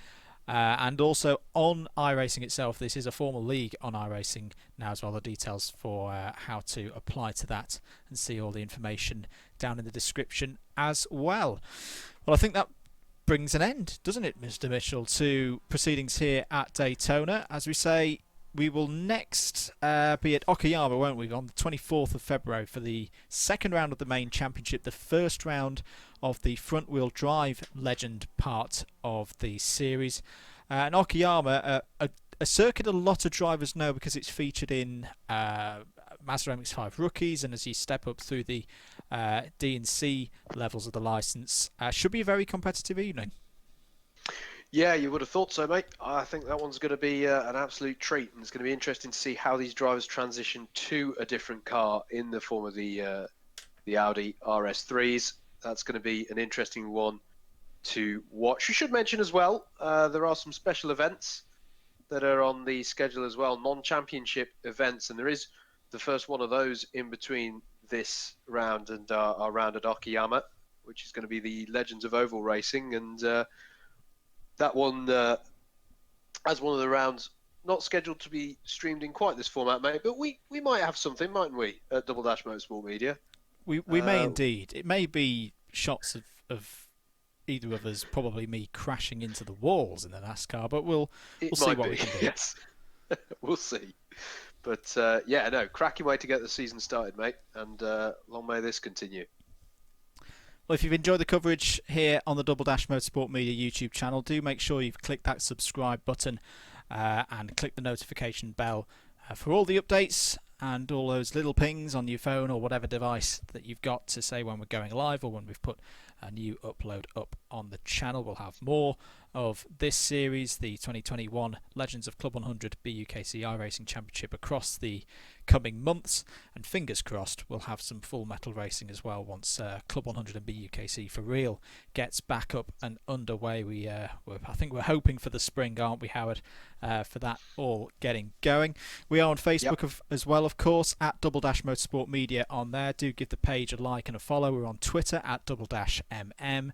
And also on iRacing itself, this is a formal league on iRacing now as well. The details for how to apply to that and see all the information down in the description as well. Well, I think that brings an end, doesn't it, Mr. Mitchell, to proceedings here at Daytona. As we say, we will next be at Okayama, won't we, on the 24th of February for the second round of the main championship, the first round of the front-wheel drive legend part of the series. And Okayama, a circuit a lot of drivers know because it's featured in Mazda MX-5 rookies, and as you step up through the D and C levels of the licence, should be a very competitive evening. Yeah, you would have thought so, mate. I think that one's going to be an absolute treat, and it's going to be interesting to see how these drivers transition to a different car in the form of the Audi RS3s. That's going to be an interesting one to watch. We should mention as well, there are some special events that are on the schedule as well, non-championship events, and there is the first one of those in between this round and our round at Okayama, which is going to be the Legends of Oval Racing, and that one, as one of the rounds, not scheduled to be streamed in quite this format, mate, but we might have something, mightn't we, at Double Dash Motorsport Media? We may indeed. It may be shots of either of us, probably me crashing into the walls in the NASCAR, but we'll see what we can do. Yes, we'll see. But yeah, no, cracking way to get the season started, mate, and long may this continue. Well, if you've enjoyed the coverage here on the Double Dash Motorsport Media YouTube channel, do make sure you've clicked that subscribe button and click the notification bell for all the updates and all those little pings on your phone or whatever device that you've got to say when we're going live or when we've put a new upload up on the channel. We'll have more of this series, the 2021 Legends of Club 100 BUKC iRacing Championship, across the coming months, and fingers crossed we'll have some full metal racing as well once Club 100 and BUKC for real gets back up and underway. I think we're hoping for the spring, aren't we, Howard, for that all getting going. We are on Facebook as well, of course, at Double Dash Motorsport Media on there. Do give the page a like and a follow. We're on Twitter at Double Dash MM.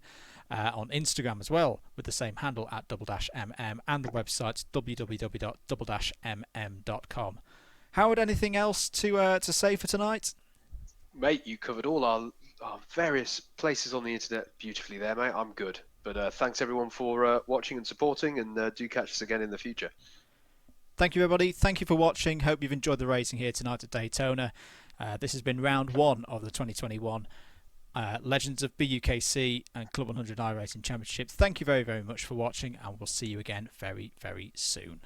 On Instagram as well with the same handle at Double Dash MM, and the website www.double-mm.com. Howard, anything else to say for tonight? Mate, you covered all our various places on the internet beautifully there, mate. I'm good. But thanks everyone for watching and supporting, and do catch us again in the future. Thank you, everybody. Thank you for watching. Hope you've enjoyed the racing here tonight at Daytona. This has been round one of the 2021 Legends of BUKC and Club 100 iRacing Championships. Thank you very, very much for watching, and we'll see you again very, very soon.